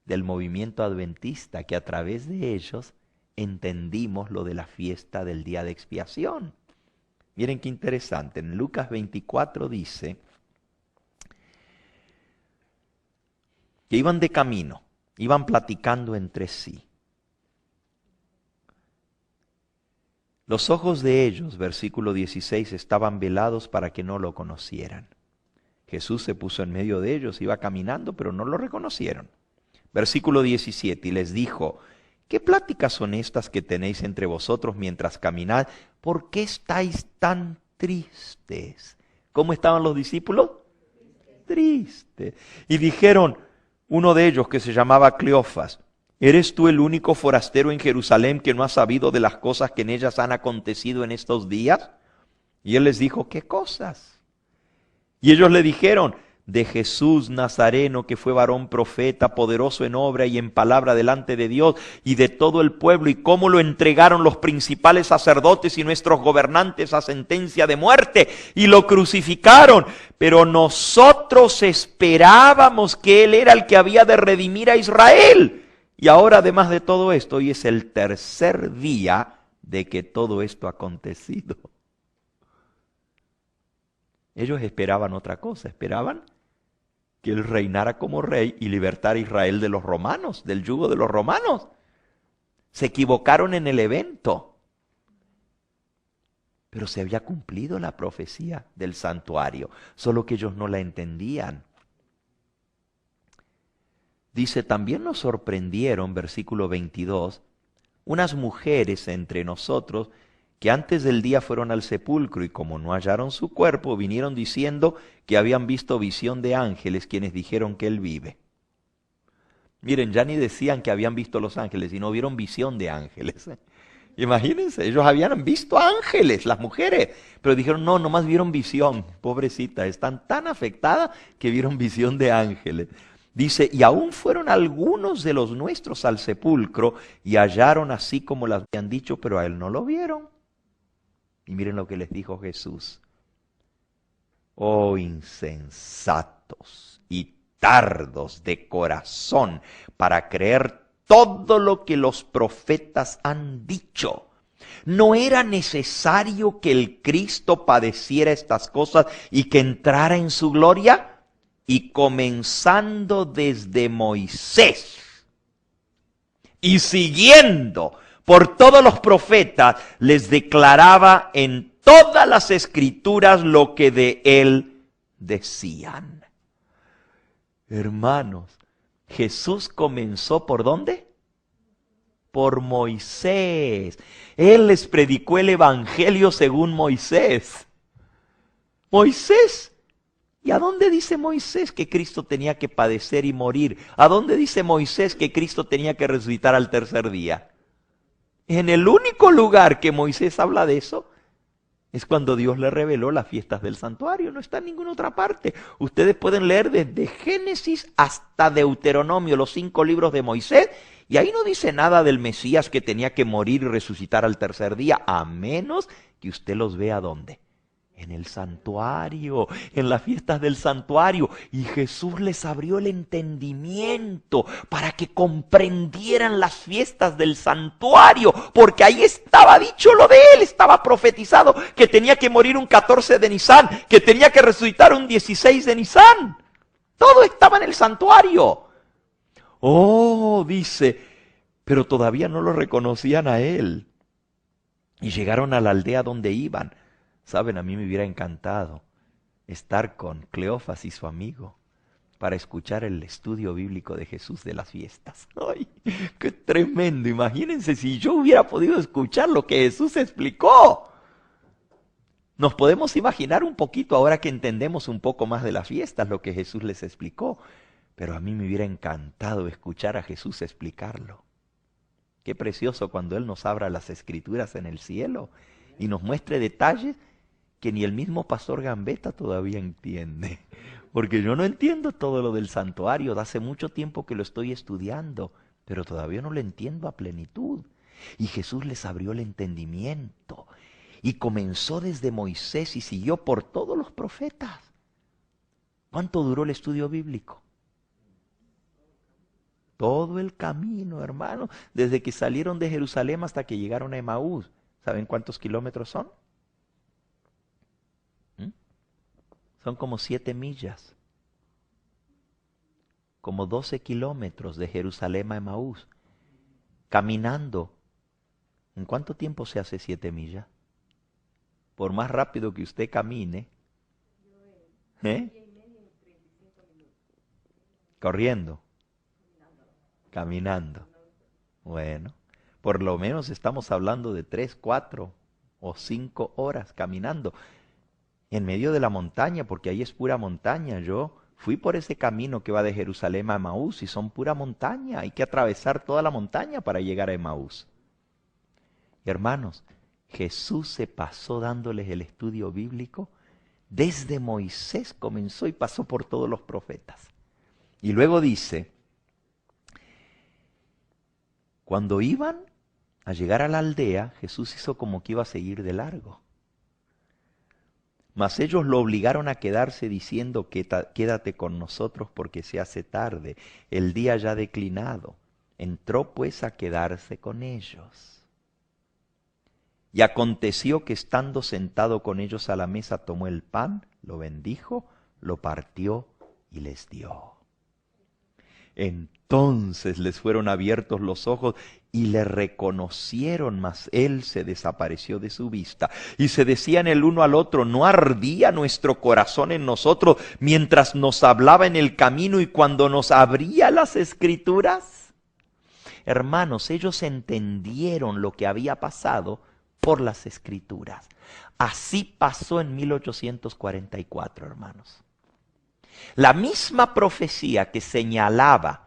del movimiento adventista, que a través de ellos entendimos lo de la fiesta del día de expiación. Miren qué interesante. En Lucas 24 dice que iban de camino, iban platicando entre sí. Los ojos de ellos, versículo 16, estaban velados para que no lo conocieran. Jesús se puso en medio de ellos, iba caminando, pero no lo reconocieron. Versículo 17, y les dijo, ¿qué pláticas son estas que tenéis entre vosotros mientras caminad? ¿Por qué estáis tan tristes? ¿Cómo estaban los discípulos? Tristes. Y dijeron, uno de ellos que se llamaba Cleofas, ¿eres tú el único forastero en Jerusalén que no ha sabido de las cosas que en ellas han acontecido en estos días? Y él les dijo, ¿qué cosas? Y ellos le dijeron, de Jesús Nazareno, que fue varón profeta, poderoso en obra y en palabra delante de Dios y de todo el pueblo, y cómo lo entregaron los principales sacerdotes y nuestros gobernantes a sentencia de muerte, y lo crucificaron. Pero nosotros esperábamos que Él era el que había de redimir a Israel. Y ahora, además de todo esto, hoy es el tercer día de que todo esto ha acontecido. Ellos esperaban otra cosa, esperaban que Él reinara como rey y libertara a Israel de los romanos, del yugo de los romanos. Se equivocaron en el evento. Pero se había cumplido la profecía del santuario, solo que ellos no la entendían. Dice, también nos sorprendieron, versículo 22, unas mujeres entre nosotros que antes del día fueron al sepulcro y como no hallaron su cuerpo, vinieron diciendo que habían visto visión de ángeles, quienes dijeron que Él vive. Miren, ya ni decían que habían visto los ángeles, sino vieron visión de ángeles. Imagínense, ellos habían visto ángeles, las mujeres, pero dijeron, no, nomás vieron visión. Pobrecita, están tan afectadas que vieron visión de ángeles. Dice, y aún fueron algunos de los nuestros al sepulcro y hallaron así como las habían dicho, pero a Él no lo vieron. Y miren lo que les dijo Jesús. Oh insensatos y tardos de corazón para creer todo lo que los profetas han dicho. ¿No era necesario que el Cristo padeciera estas cosas y que entrara en su gloria? Y comenzando desde Moisés y siguiendo por todos los profetas, les declaraba en todas las escrituras lo que de Él decían. Hermanos, Jesús comenzó ¿por dónde? Por Moisés. Él les predicó el Evangelio según Moisés. Moisés. ¿Y a dónde dice Moisés que Cristo tenía que padecer y morir? ¿A dónde dice Moisés que Cristo tenía que resucitar al tercer día? En el único lugar que Moisés habla de eso es cuando Dios le reveló las fiestas del santuario. No está en ninguna otra parte. Ustedes pueden leer desde Génesis hasta Deuteronomio, los 5 libros de Moisés, y ahí no dice nada del Mesías que tenía que morir y resucitar al tercer día, a menos que usted los vea ¿dónde? En el santuario, en las fiestas del santuario. Y Jesús les abrió el entendimiento para que comprendieran las fiestas del santuario, porque ahí estaba dicho lo de Él, estaba profetizado que tenía que morir un 14 de Nisan, que tenía que resucitar un 16 de Nisan. Todo estaba en el santuario. Oh, dice, pero todavía no lo reconocían a Él. Y llegaron a la aldea donde iban. Saben, a mí me hubiera encantado estar con Cleofas y su amigo para escuchar el estudio bíblico de Jesús de las fiestas. ¡Ay, qué tremendo! Imagínense si yo hubiera podido escuchar lo que Jesús explicó. Nos podemos imaginar un poquito ahora que entendemos un poco más de las fiestas, lo que Jesús les explicó. Pero a mí me hubiera encantado escuchar a Jesús explicarlo. Qué precioso cuando Él nos abra las Escrituras en el cielo y nos muestre detalles que ni el mismo pastor Gambetta todavía entiende. Porque yo no entiendo todo lo del santuario, hace mucho tiempo que lo estoy estudiando, pero todavía no lo entiendo a plenitud. Y Jesús les abrió el entendimiento y comenzó desde Moisés y siguió por todos los profetas. ¿Cuánto duró el estudio bíblico? Todo el camino, hermano, desde que salieron de Jerusalén hasta que llegaron a Emaús. ¿Saben cuántos kilómetros son? Son como 7 millas, como 12 kilómetros de Jerusalén a Emaús, caminando. ¿En cuánto tiempo se hace 7 millas? Por más rápido que usted camine, corriendo, caminando. Bueno, por lo menos estamos hablando de 3, 4 o 5 horas caminando en medio de la montaña, porque ahí es pura montaña. Yo fui por ese camino que va de Jerusalén a Emaús y son pura montaña. Hay que atravesar toda la montaña para llegar a Emaús. Hermanos, Jesús se pasó dándoles el estudio bíblico. Desde Moisés comenzó y pasó por todos los profetas. Y luego dice, cuando iban a llegar a la aldea, Jesús hizo como que iba a seguir de largo. Mas ellos lo obligaron a quedarse diciendo, quédate con nosotros porque se hace tarde, el día ya ha declinado. Entró pues a quedarse con ellos. Y aconteció que estando sentado con ellos a la mesa, tomó el pan, lo bendijo, lo partió y les dio. Entonces les fueron abiertos los ojos y le reconocieron, mas él se desapareció de su vista. Y se decían el uno al otro, ¿no ardía nuestro corazón en nosotros mientras nos hablaba en el camino y cuando nos abría las Escrituras? Hermanos, ellos entendieron lo que había pasado por las Escrituras. Así pasó en 1844, hermanos. La misma profecía que señalaba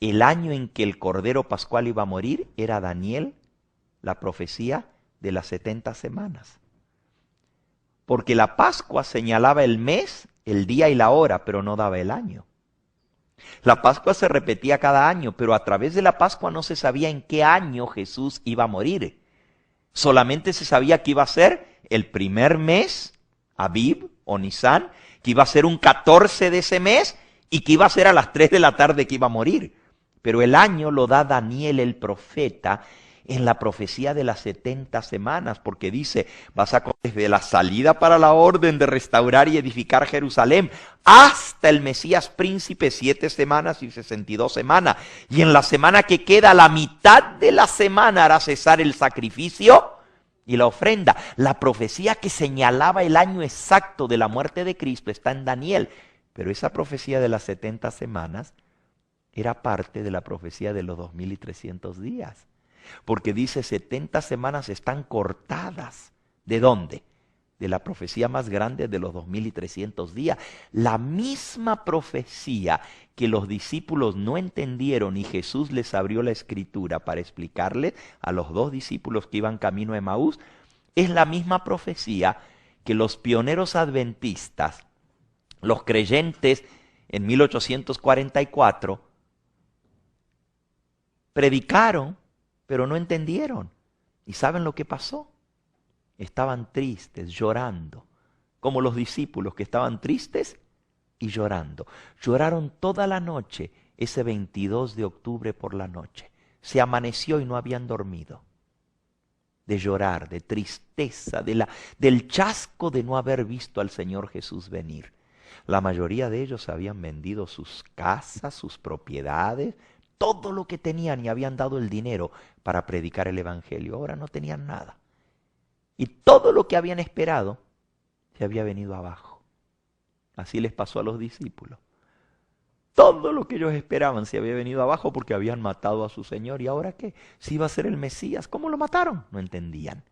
el año en que el Cordero Pascual iba a morir era Daniel, la profecía de las 70 semanas. Porque la Pascua señalaba el mes, el día y la hora, pero no daba el año. La Pascua se repetía cada año, pero a través de la Pascua no se sabía en qué año Jesús iba a morir. Solamente se sabía que iba a ser el primer mes, Abib o Nisán, que iba a ser un 14 de ese mes y que iba a ser a las 3 de la tarde que iba a morir. Pero el año lo da Daniel el profeta en la profecía de las 70 semanas, porque dice, vas a desde la salida para la orden de restaurar y edificar Jerusalén hasta el Mesías príncipe 7 semanas y 62 semanas. Y en la semana que queda, la mitad de la semana hará cesar el sacrificio y la ofrenda. La profecía que señalaba el año exacto de la muerte de Cristo está en Daniel, pero esa profecía de las 70 semanas era parte de la profecía de los 2300 días. Porque dice 70 semanas están cortadas. ¿De dónde? De la profecía más grande de los 2300 días. La misma profecía que los discípulos no entendieron y Jesús les abrió la Escritura para explicarles a los 2 discípulos que iban camino a Emaús, es la misma profecía que los pioneros adventistas, los creyentes en 1844, predicaron, pero no entendieron. ¿Y saben lo que pasó? Estaban tristes, llorando, como los discípulos que estaban tristes y llorando. Lloraron toda la noche, ese 22 de octubre por la noche. Se amaneció y no habían dormido. De llorar, de tristeza, del chasco de no haber visto al Señor Jesús venir. La mayoría de ellos habían vendido sus casas, sus propiedades, todo lo que tenían y habían dado el dinero para predicar el Evangelio. Ahora no tenían nada. Y todo lo que habían esperado se había venido abajo. Así les pasó a los discípulos. Todo lo que ellos esperaban se había venido abajo porque habían matado a su Señor. ¿Y ahora qué? Si iba a ser el Mesías, ¿cómo lo mataron? No entendían.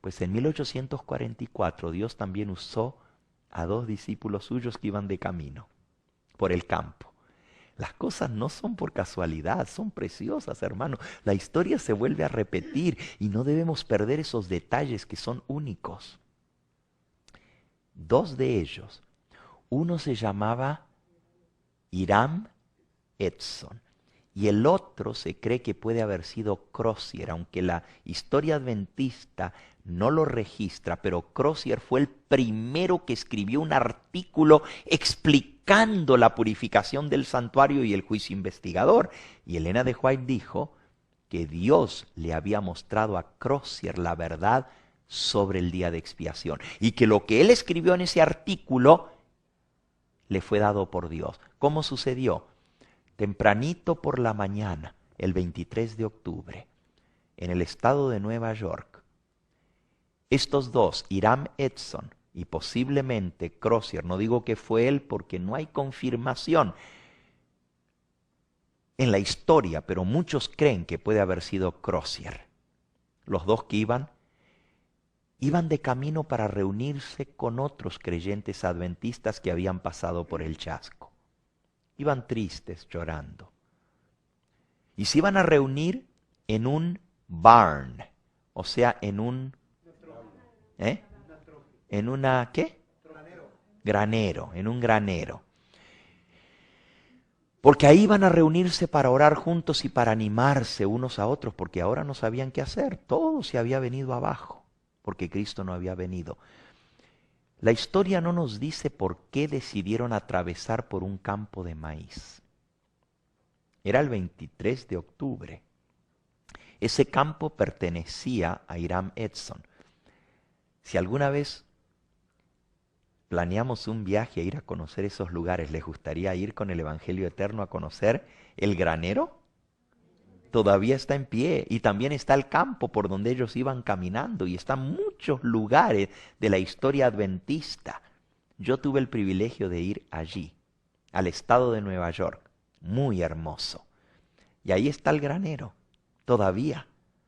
Pues en 1844 Dios también usó a 2 discípulos suyos que iban de camino por el campo. Las cosas no son por casualidad, son preciosas, hermano. La historia se vuelve a repetir y no debemos perder esos detalles que son únicos. 2 de ellos, uno se llamaba Hiram Edson y el otro se cree que puede haber sido Crozier, aunque la historia adventista no lo registra, pero Crozier fue el primero que escribió un artículo explicando la purificación del santuario y el juicio investigador. Y Elena de White dijo que Dios le había mostrado a Crozier la verdad sobre el día de expiación. Y que lo que él escribió en ese artículo le fue dado por Dios. ¿Cómo sucedió? Tempranito por la mañana, el 23 de octubre, en el estado de Nueva York, estos dos, Hiram Edson y posiblemente Crozier, no digo que fue él porque no hay confirmación en la historia, pero muchos creen que puede haber sido Crozier. Los dos que iban de camino para reunirse con otros creyentes adventistas que habían pasado por el chasco. Iban tristes, llorando. Y se iban a reunir en un barn, o sea, en un... ¿En una qué? Granero, en un granero. Porque ahí iban a reunirse para orar juntos y para animarse unos a otros, porque ahora no sabían qué hacer. Todo se había venido abajo, porque Cristo no había venido. La historia no nos dice por qué decidieron atravesar por un campo de maíz. Era el 23 de octubre. Ese campo pertenecía a Hiram Edson. Si alguna vez planeamos un viaje a ir a conocer esos lugares, ¿les gustaría ir con el Evangelio Eterno a conocer el granero? Todavía está en pie y también está el campo por donde ellos iban caminando y están muchos lugares de la historia adventista. Yo tuve el privilegio de ir allí, al estado de Nueva York, muy hermoso. Y ahí está el granero, todavía.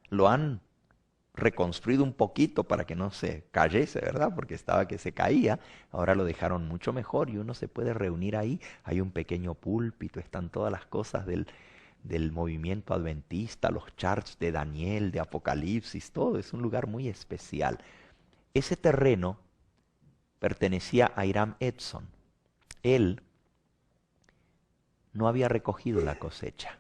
Lo han reconstruido un poquito para que no se cayese, ¿verdad? Porque estaba que se caía. Ahora lo dejaron mucho mejor y uno se puede reunir ahí. Hay un pequeño púlpito, están todas las cosas del movimiento adventista, los charts de Daniel, de Apocalipsis, todo. Es un lugar muy especial. Ese terreno pertenecía a Hiram Edson. Él no había recogido la cosecha.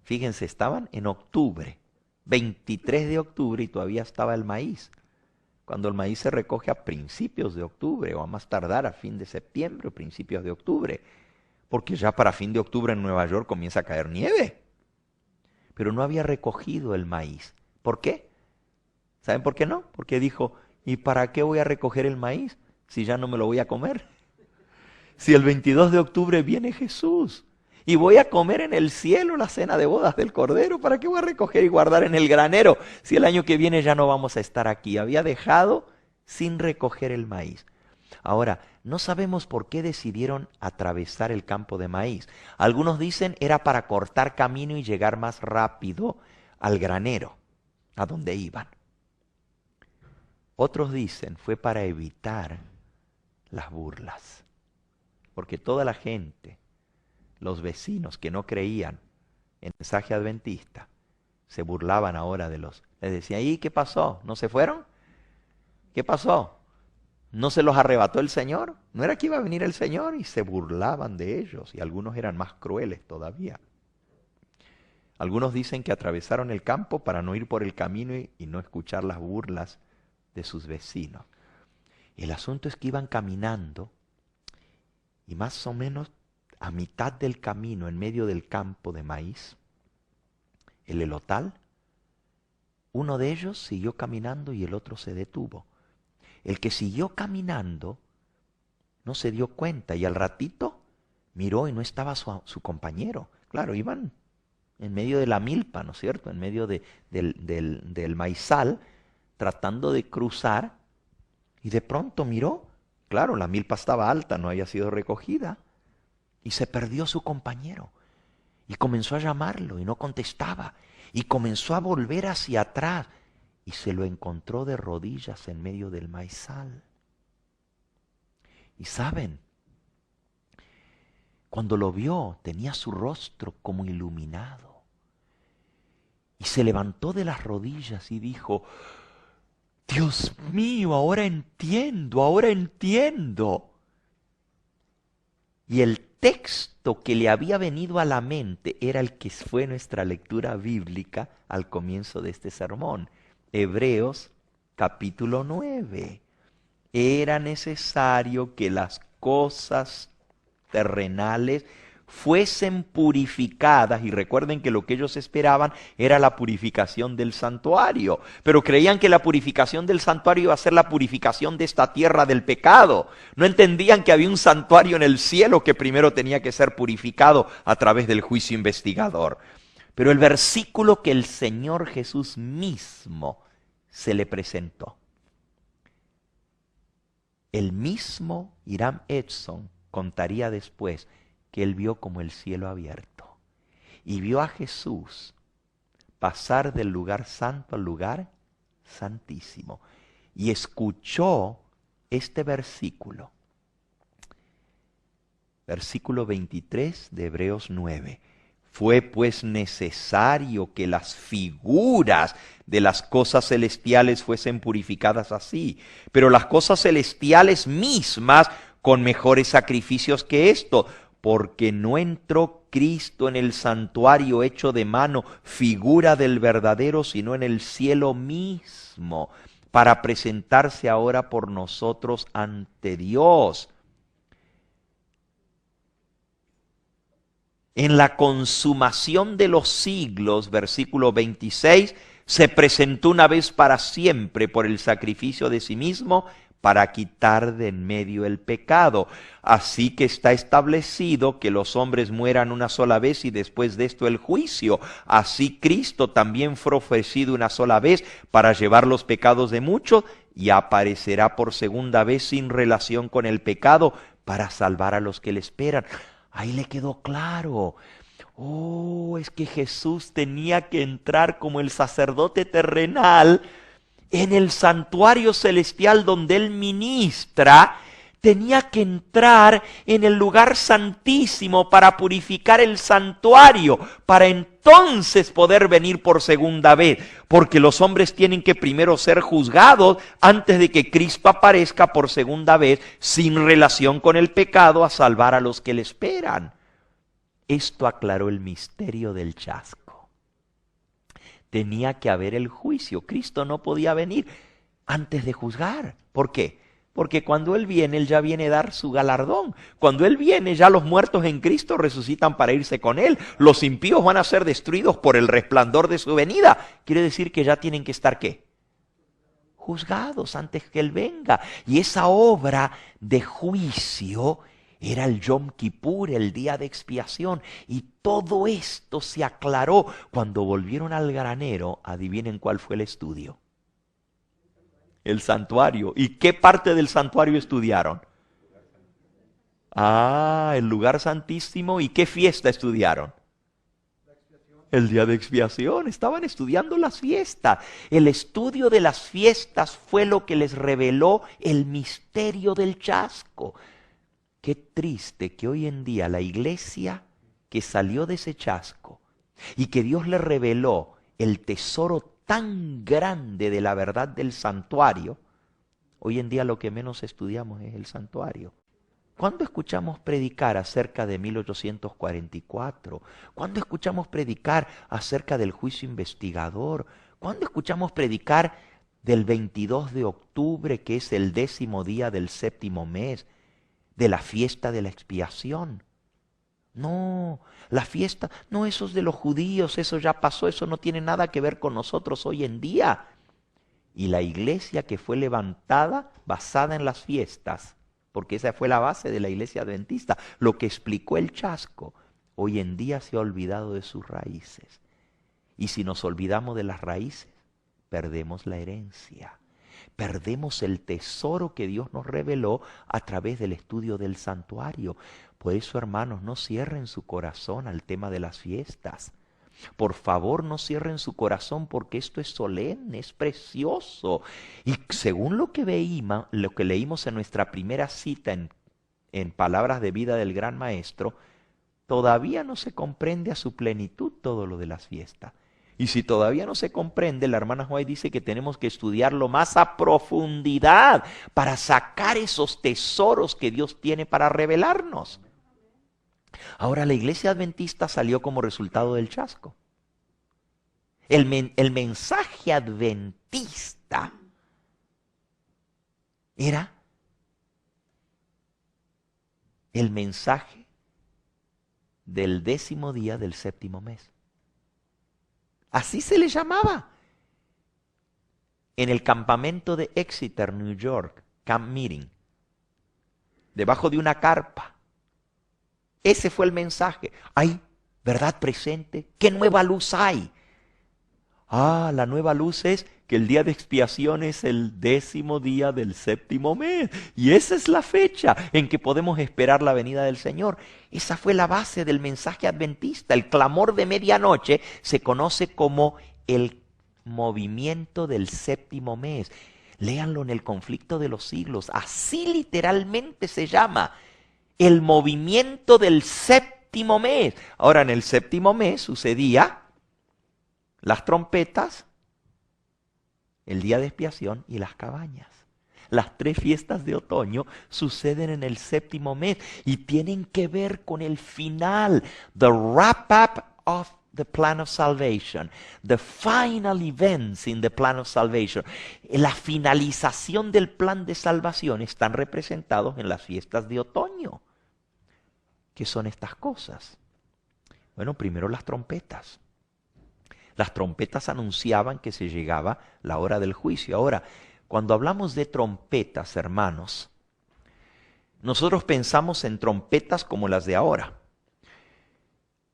Fíjense, estaban en octubre, 23 de octubre, y todavía estaba el maíz. Cuando el maíz se recoge a principios de octubre, o a más tardar a fin de septiembre o principios de octubre, porque ya para fin de octubre en Nueva York comienza a caer nieve. Pero no había recogido el maíz. ¿Por qué? ¿Saben por qué no? Porque dijo, ¿y para qué voy a recoger el maíz si ya no me lo voy a comer? Si el 22 de octubre viene Jesús y voy a comer en el cielo la cena de bodas del Cordero, ¿para qué voy a recoger y guardar en el granero si el año que viene ya no vamos a estar aquí? Había dejado sin recoger el maíz. Ahora, no sabemos por qué decidieron atravesar el campo de maíz. Algunos dicen era para cortar camino y llegar más rápido al granero, a donde iban. Otros dicen fue para evitar las burlas, porque toda la gente, los vecinos que no creían en el mensaje adventista, se burlaban ahora de los... Les decían, ¿y qué pasó? ¿No se fueron? ¿Qué pasó? ¿No se los arrebató el Señor? ¿No era que iba a venir el Señor? Y se burlaban de ellos, y algunos eran más crueles todavía. Algunos dicen que atravesaron el campo para no ir por el camino y no escuchar las burlas de sus vecinos. El asunto es que iban caminando y más o menos a mitad del camino, en medio del campo de maíz, el elotal, uno de ellos siguió caminando y el otro se detuvo. El que siguió caminando no se dio cuenta y al ratito miró y no estaba su compañero. Claro, iban en medio de la milpa, ¿no es cierto? En medio del maizal, tratando de cruzar, y de pronto miró, claro, la milpa estaba alta, no había sido recogida, y se perdió su compañero. Y comenzó a llamarlo y no contestaba, y comenzó a volver hacia atrás, y se lo encontró de rodillas en medio del maizal. Y saben, cuando lo vio, tenía su rostro como iluminado. Y se levantó de las rodillas y dijo, Dios mío, ahora entiendo, ahora entiendo. Y el texto que le había venido a la mente era el que fue nuestra lectura bíblica al comienzo de este sermón. Hebreos capítulo 9. Era necesario que las cosas terrenales fuesen purificadas, y recuerden que lo que ellos esperaban era la purificación del santuario, pero creían que la purificación del santuario iba a ser la purificación de esta tierra del pecado. No entendían que había un santuario en el cielo que primero tenía que ser purificado a través del juicio investigador. Pero el versículo que el Señor Jesús mismo se le presentó, el mismo Hiram Edson contaría después que él vio como el cielo abierto y vio a Jesús pasar del lugar santo al lugar santísimo y escuchó este versículo, versículo 23 de Hebreos 9. Fue pues necesario que las figuras de las cosas celestiales fuesen purificadas así, pero las cosas celestiales mismas con mejores sacrificios que esto, porque no entró Cristo en el santuario hecho de mano, figura del verdadero, sino en el cielo mismo, para presentarse ahora por nosotros ante Dios. En la consumación de los siglos, versículo 26, se presentó una vez para siempre por el sacrificio de sí mismo para quitar de en medio el pecado. Así que está establecido que los hombres mueran una sola vez y después de esto el juicio. Así Cristo también fue ofrecido una sola vez para llevar los pecados de muchos y aparecerá por segunda vez sin relación con el pecado para salvar a los que le esperan. Ahí le quedó claro. Oh, es que Jesús tenía que entrar como el sacerdote terrenal en el santuario celestial donde Él ministra. Tenía que entrar en el lugar santísimo para purificar el santuario, para entonces poder venir por segunda vez, porque los hombres tienen que primero ser juzgados antes de que Cristo aparezca por segunda vez sin relación con el pecado a salvar a los que le esperan. Esto aclaró el misterio del chasco. Tenía que haber el juicio. Cristo no podía venir antes de juzgar. ¿Por qué? Porque cuando Él viene, Él ya viene a dar su galardón. Cuando Él viene, ya los muertos en Cristo resucitan para irse con Él. Los impíos van a ser destruidos por el resplandor de su venida. Quiere decir que ya tienen que estar, ¿qué? Juzgados antes que Él venga. Y esa obra de juicio era el Yom Kippur, el día de expiación. Y todo esto se aclaró cuando volvieron al granero. Adivinen cuál fue el estudio. El santuario. ¿Y qué parte del santuario estudiaron? El lugar santísimo. ¿Y qué fiesta estudiaron? El día de expiación. Estaban estudiando las fiestas. El estudio de las fiestas fue lo que les reveló el misterio del chasco. Qué triste que hoy en día la iglesia que salió de ese chasco y que Dios le reveló el tesoro tan grande de la verdad del santuario, hoy en día lo que menos estudiamos es el santuario. ¿Cuándo escuchamos predicar acerca de 1844? ¿Cuándo escuchamos predicar acerca del juicio investigador? ¿Cuándo escuchamos predicar del 22 de octubre, que es el 10º día del 7º mes, de la fiesta de la expiación? No, la fiesta, no, eso es de los judíos, eso ya pasó, eso no tiene nada que ver con nosotros hoy en día. Y la iglesia que fue levantada basada en las fiestas, porque esa fue la base de la iglesia adventista, lo que explicó el chasco, hoy en día se ha olvidado de sus raíces. Y si nos olvidamos de las raíces, perdemos la herencia. Perdemos el tesoro que Dios nos reveló a través del estudio del santuario. Por eso, hermanos, no cierren su corazón al tema de las fiestas. Por favor, no cierren su corazón, porque esto es solemne, es precioso. Y según lo que leímos en nuestra primera cita en Palabras de Vida del Gran Maestro, todavía no se comprende a su plenitud todo lo de las fiestas. Y si todavía no se comprende, la hermana White dice que tenemos que estudiarlo más a profundidad para sacar esos tesoros que Dios tiene para revelarnos. Ahora, la iglesia adventista salió como resultado del chasco. El mensaje adventista era el mensaje del 10º día del 7º mes. Así se le llamaba. En el campamento de Exeter, New York, Camp Meeting, debajo de una carpa. Ese fue el mensaje. Hay verdad presente. ¿Qué nueva luz hay? Ah, la nueva luz es que el día de expiación es el 10º día del 7º mes. Y esa es la fecha en que podemos esperar la venida del Señor. Esa fue la base del mensaje adventista. El clamor de medianoche se conoce como el movimiento del 7º mes. Léanlo en el Conflicto de los Siglos. Así literalmente se llama. El movimiento del 7º mes. Ahora, en el 7º mes sucedía las trompetas, el día de expiación y las cabañas. Las 3 fiestas de otoño suceden en el 7º mes y tienen que ver con el final, the wrap-up of the plan of salvation, the final events in the plan of salvation. La finalización del plan de salvación están representados en las fiestas de otoño. ¿Qué son estas cosas? Bueno, primero las trompetas. Las trompetas anunciaban que se llegaba la hora del juicio. Ahora, cuando hablamos de trompetas, hermanos, nosotros pensamos en trompetas como las de ahora.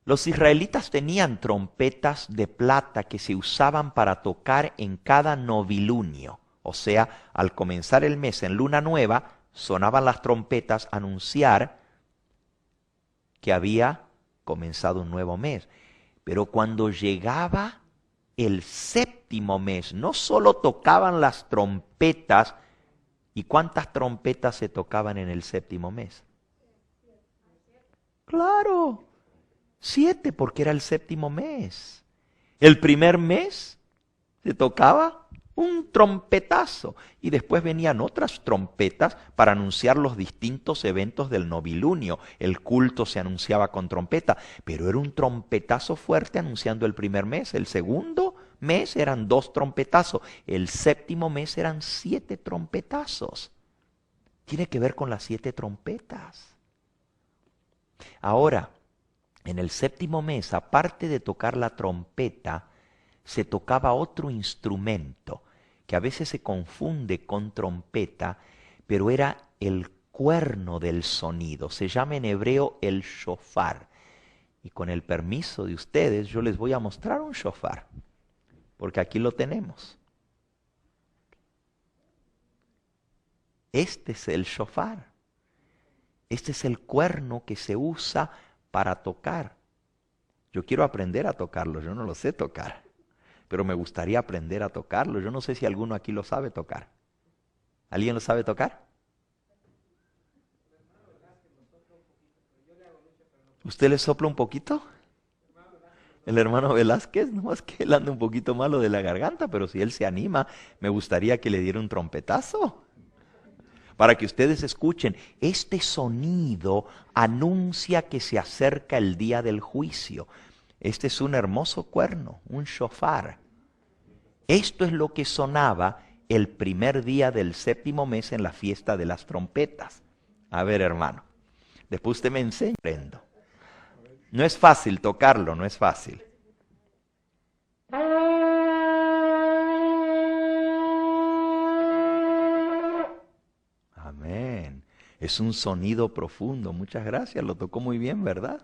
Los israelitas tenían trompetas de plata que se usaban para tocar en cada novilunio. O sea, al comenzar el mes en luna nueva, sonaban las trompetas a anunciar que había comenzado un nuevo mes. Pero cuando llegaba el 7º mes, no solo tocaban las trompetas. ¿Y cuántas trompetas se tocaban en el 7º mes? Claro, 7, porque era el 7º mes. El primer mes se tocaba un trompetazo y después venían otras trompetas para anunciar los distintos eventos del novilunio. El culto se anunciaba con trompeta, pero era un trompetazo fuerte anunciando el primer mes. El segundo mes eran 2 trompetazos. El 7º mes eran 7 trompetazos. Tiene que ver con las 7 trompetas. Ahora, en el 7º mes, aparte de tocar la trompeta, se tocaba otro instrumento que a veces se confunde con trompeta, pero era el cuerno del sonido. Se llama en hebreo el shofar. Y con el permiso de ustedes, yo les voy a mostrar un shofar, porque aquí lo tenemos. Este es el shofar. Este es el cuerno que se usa para tocar. Yo quiero aprender a tocarlo, yo no lo sé tocar, pero me gustaría aprender a tocarlo. Yo no sé si alguno aquí lo sabe tocar. ¿Alguien lo sabe tocar? ¿Usted le sopla un poquito? El hermano Velázquez, no más que él anda un poquito malo de la garganta, pero si él se anima, me gustaría que le diera un trompetazo. Para que ustedes escuchen, este sonido anuncia que se acerca el día del juicio. Este es un hermoso cuerno, un shofar. Esto es lo que sonaba el primer día del 7º mes en la fiesta de las trompetas. A ver, hermano, después usted me enseña. No es fácil tocarlo, no es fácil. Amén. Es un sonido profundo. Muchas gracias, lo tocó muy bien, ¿verdad?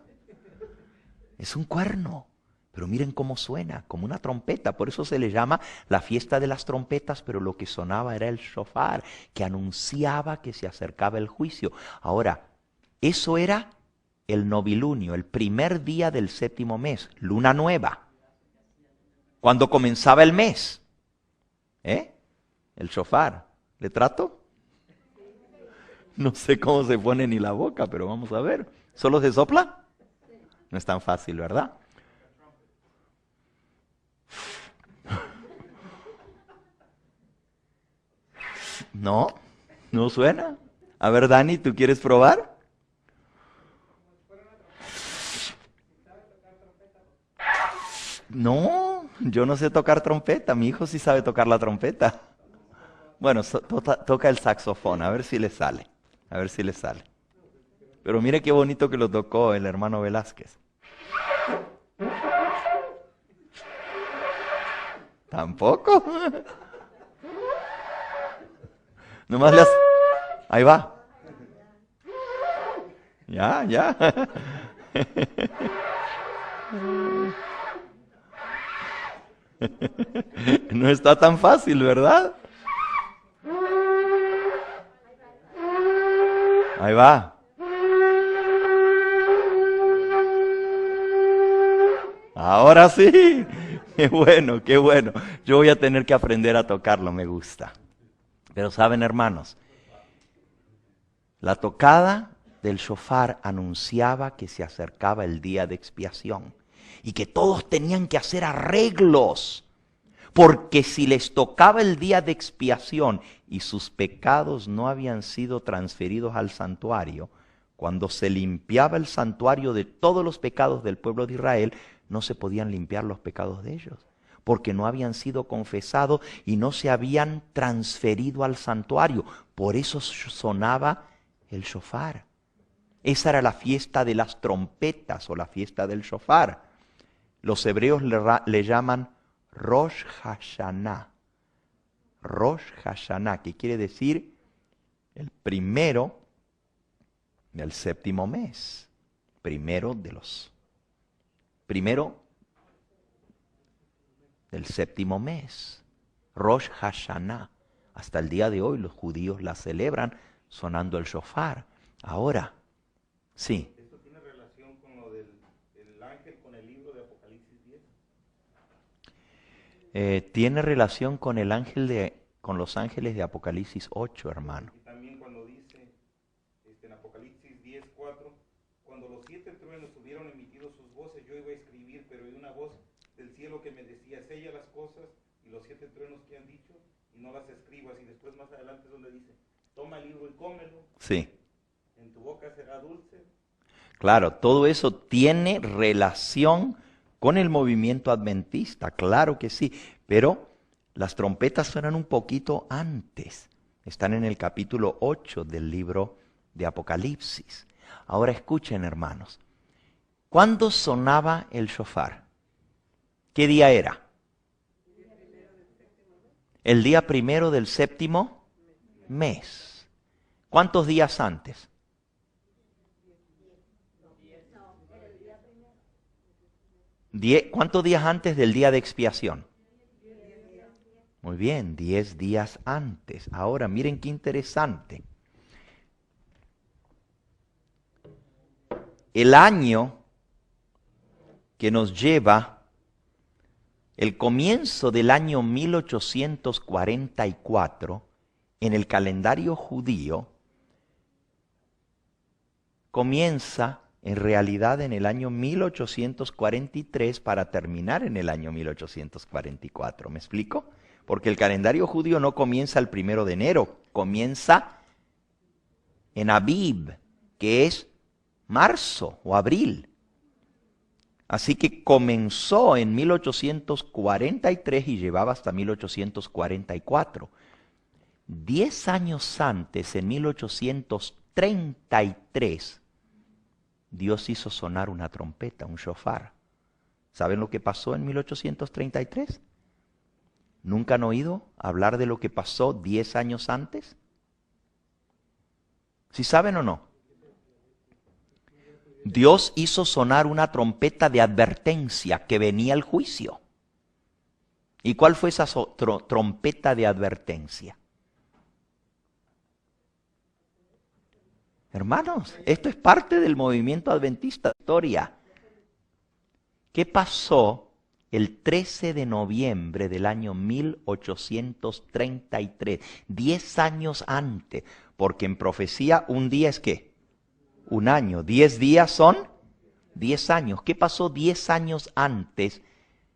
Es un cuerno, pero miren cómo suena, como una trompeta. Por eso se le llama la fiesta de las trompetas, pero lo que sonaba era el shofar, que anunciaba que se acercaba el juicio. Ahora, eso era el novilunio, el primer día del 7º mes, luna nueva. Cuando comenzaba el mes, el shofar. ¿Le trato? No sé cómo se pone ni la boca, pero vamos a ver. ¿Solo se sopla? No es tan fácil, ¿verdad? No, no suena. A ver, Dani, ¿tú quieres probar? No, yo no sé tocar trompeta. Mi hijo sí sabe tocar la trompeta. Bueno, toca el saxofón, a ver si le sale. A ver si le sale. Pero mire qué bonito que lo tocó el hermano Velázquez. ¿Tampoco? Nomás le hace... Ahí va. Ya. No está tan fácil, ¿verdad? Ahí va. Ahora sí. Qué bueno, qué bueno. Yo voy a tener que aprender a tocarlo, me gusta. Pero saben, hermanos, la tocada del shofar anunciaba que se acercaba el día de expiación y que todos tenían que hacer arreglos, porque si les tocaba el día de expiación y sus pecados no habían sido transferidos al santuario, cuando se limpiaba el santuario de todos los pecados del pueblo de Israel, no se podían limpiar los pecados de ellos, porque no habían sido confesados y no se habían transferido al santuario. Por eso sonaba el shofar. Esa era la fiesta de las trompetas o la fiesta del shofar. Los hebreos le llaman Rosh Hashanah. Rosh Hashanah, que quiere decir el primero del séptimo mes. Primero del séptimo mes. Rosh Hashanah. Hasta el día de hoy los judíos la celebran sonando el shofar. Ahora, sí. ¿Esto tiene relación con lo del ángel con el libro de Apocalipsis 10? Tiene relación con con los ángeles de Apocalipsis 8, hermano. Y también cuando dice en Apocalipsis 10:4, cuando los 7 truenos hubieron emitido sus voces, yo iba a escribir, pero oí una voz del cielo que me decía, sella las cosas y los 7 truenos que han dicho y no las escribas. Y después más adelante es donde dice, toma el libro y cómelo. Sí. En tu boca será dulce. Claro, todo eso tiene relación con el movimiento adventista, claro que sí, pero las trompetas suenan un poquito antes. Están en el capítulo 8 del libro de Apocalipsis. Ahora escuchen, hermanos. ¿Cuándo sonaba el shofar? ¿Qué día era? El día primero del séptimo mes. ¿Cuántos días antes? ¿Cuántos días antes del día de expiación? Muy bien, 10 días antes. Ahora, miren qué interesante. El año que nos lleva, el comienzo del año 1844, en el calendario judío, comienza en realidad en el año 1843 para terminar en el año 1844. ¿Me explico? Porque el calendario judío no comienza el 1 de enero, comienza en Abib, que es marzo o abril. Así que comenzó en 1843 y llevaba hasta 1844. 10 años antes, en 1833, Dios hizo sonar una trompeta, un shofar. ¿Saben lo que pasó en 1833? ¿Nunca han oído hablar de lo que pasó 10 años antes? ¿Sí saben o no? Dios hizo sonar una trompeta de advertencia que venía el juicio. ¿Y cuál fue esa trompeta de advertencia? Hermanos, esto es parte del movimiento adventista. Historia. ¿Qué pasó el 13 de noviembre del año 1833? 10 años antes, porque en profecía un día es ¿qué? Un año. 10 días son 10 años. ¿Qué pasó 10 años antes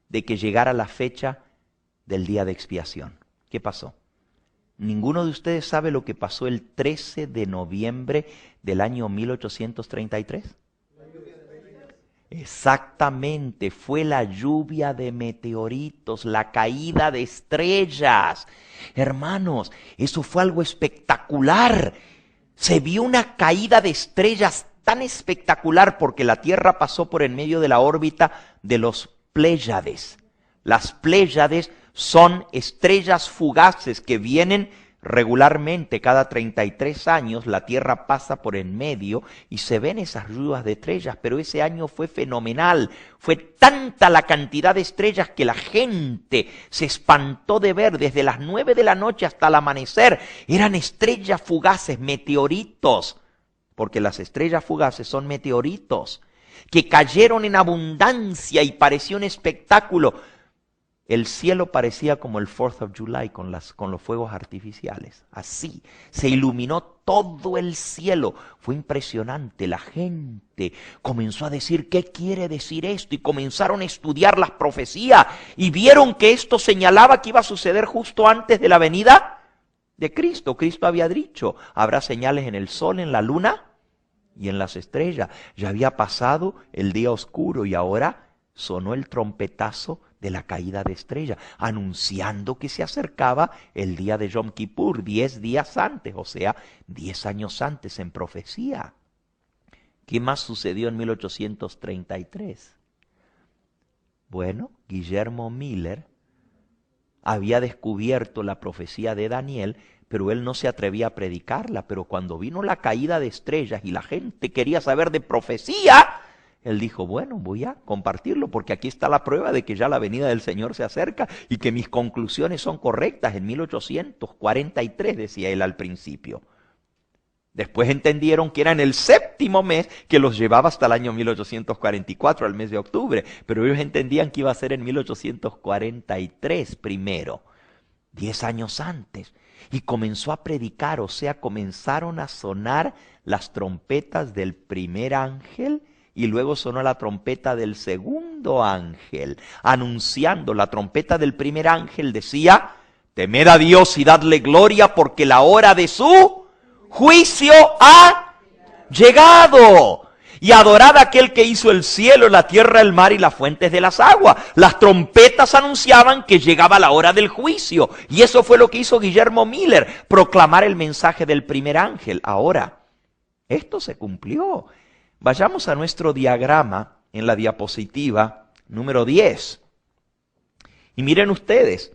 de que llegara la fecha del día de expiación? ¿Qué pasó? ¿Ninguno de ustedes sabe lo que pasó el 13 de noviembre del año 1833? Exactamente, fue la lluvia de meteoritos, la caída de estrellas. Hermanos, eso fue algo espectacular. Se vio una caída de estrellas tan espectacular porque la Tierra pasó por en medio de la órbita de los Pléyades. Las Pléyades son estrellas fugaces que vienen regularmente cada 33 años. La Tierra pasa por en medio y se ven esas lluvias de estrellas, pero ese año fue fenomenal. Fue tanta la cantidad de estrellas que la gente se espantó de ver desde las 9 de la noche hasta el amanecer. Eran estrellas fugaces, meteoritos, porque las estrellas fugaces son meteoritos que cayeron en abundancia y pareció un espectáculo. El cielo parecía como el 4th of July con los fuegos artificiales. Así, se iluminó todo el cielo. Fue impresionante. La gente comenzó a decir, ¿qué quiere decir esto? Y comenzaron a estudiar las profecías y vieron que esto señalaba que iba a suceder justo antes de la venida de Cristo. Cristo había dicho, habrá señales en el sol, en la luna y en las estrellas. Ya había pasado el día oscuro y ahora sonó el trompetazo de la caída de estrella, anunciando que se acercaba el día de Yom Kippur, 10 días antes, o sea, 10 años antes en profecía. ¿Qué más sucedió en 1833? Bueno, Guillermo Miller había descubierto la profecía de Daniel, pero él no se atrevía a predicarla. Pero cuando vino la caída de estrellas y la gente quería saber de profecía, él dijo, bueno, voy a compartirlo porque aquí está la prueba de que ya la venida del Señor se acerca y que mis conclusiones son correctas. En 1843 decía él al principio. Después entendieron que era en el 7º mes que los llevaba hasta el año 1844, al mes de octubre. Pero ellos entendían que iba a ser en 1843 primero, 10 años antes. Y comenzó a predicar, o sea, comenzaron a sonar las trompetas del primer ángel. Y luego sonó la trompeta del segundo ángel, anunciando. La trompeta del primer ángel decía, temed a Dios y dadle gloria porque la hora de su juicio ha llegado. Y adorad a aquel que hizo el cielo, la tierra, el mar y las fuentes de las aguas. Las trompetas anunciaban que llegaba la hora del juicio. Y eso fue lo que hizo Guillermo Miller, proclamar el mensaje del primer ángel. Ahora, esto se cumplió. Vayamos a nuestro diagrama en la diapositiva número 10. Y miren ustedes,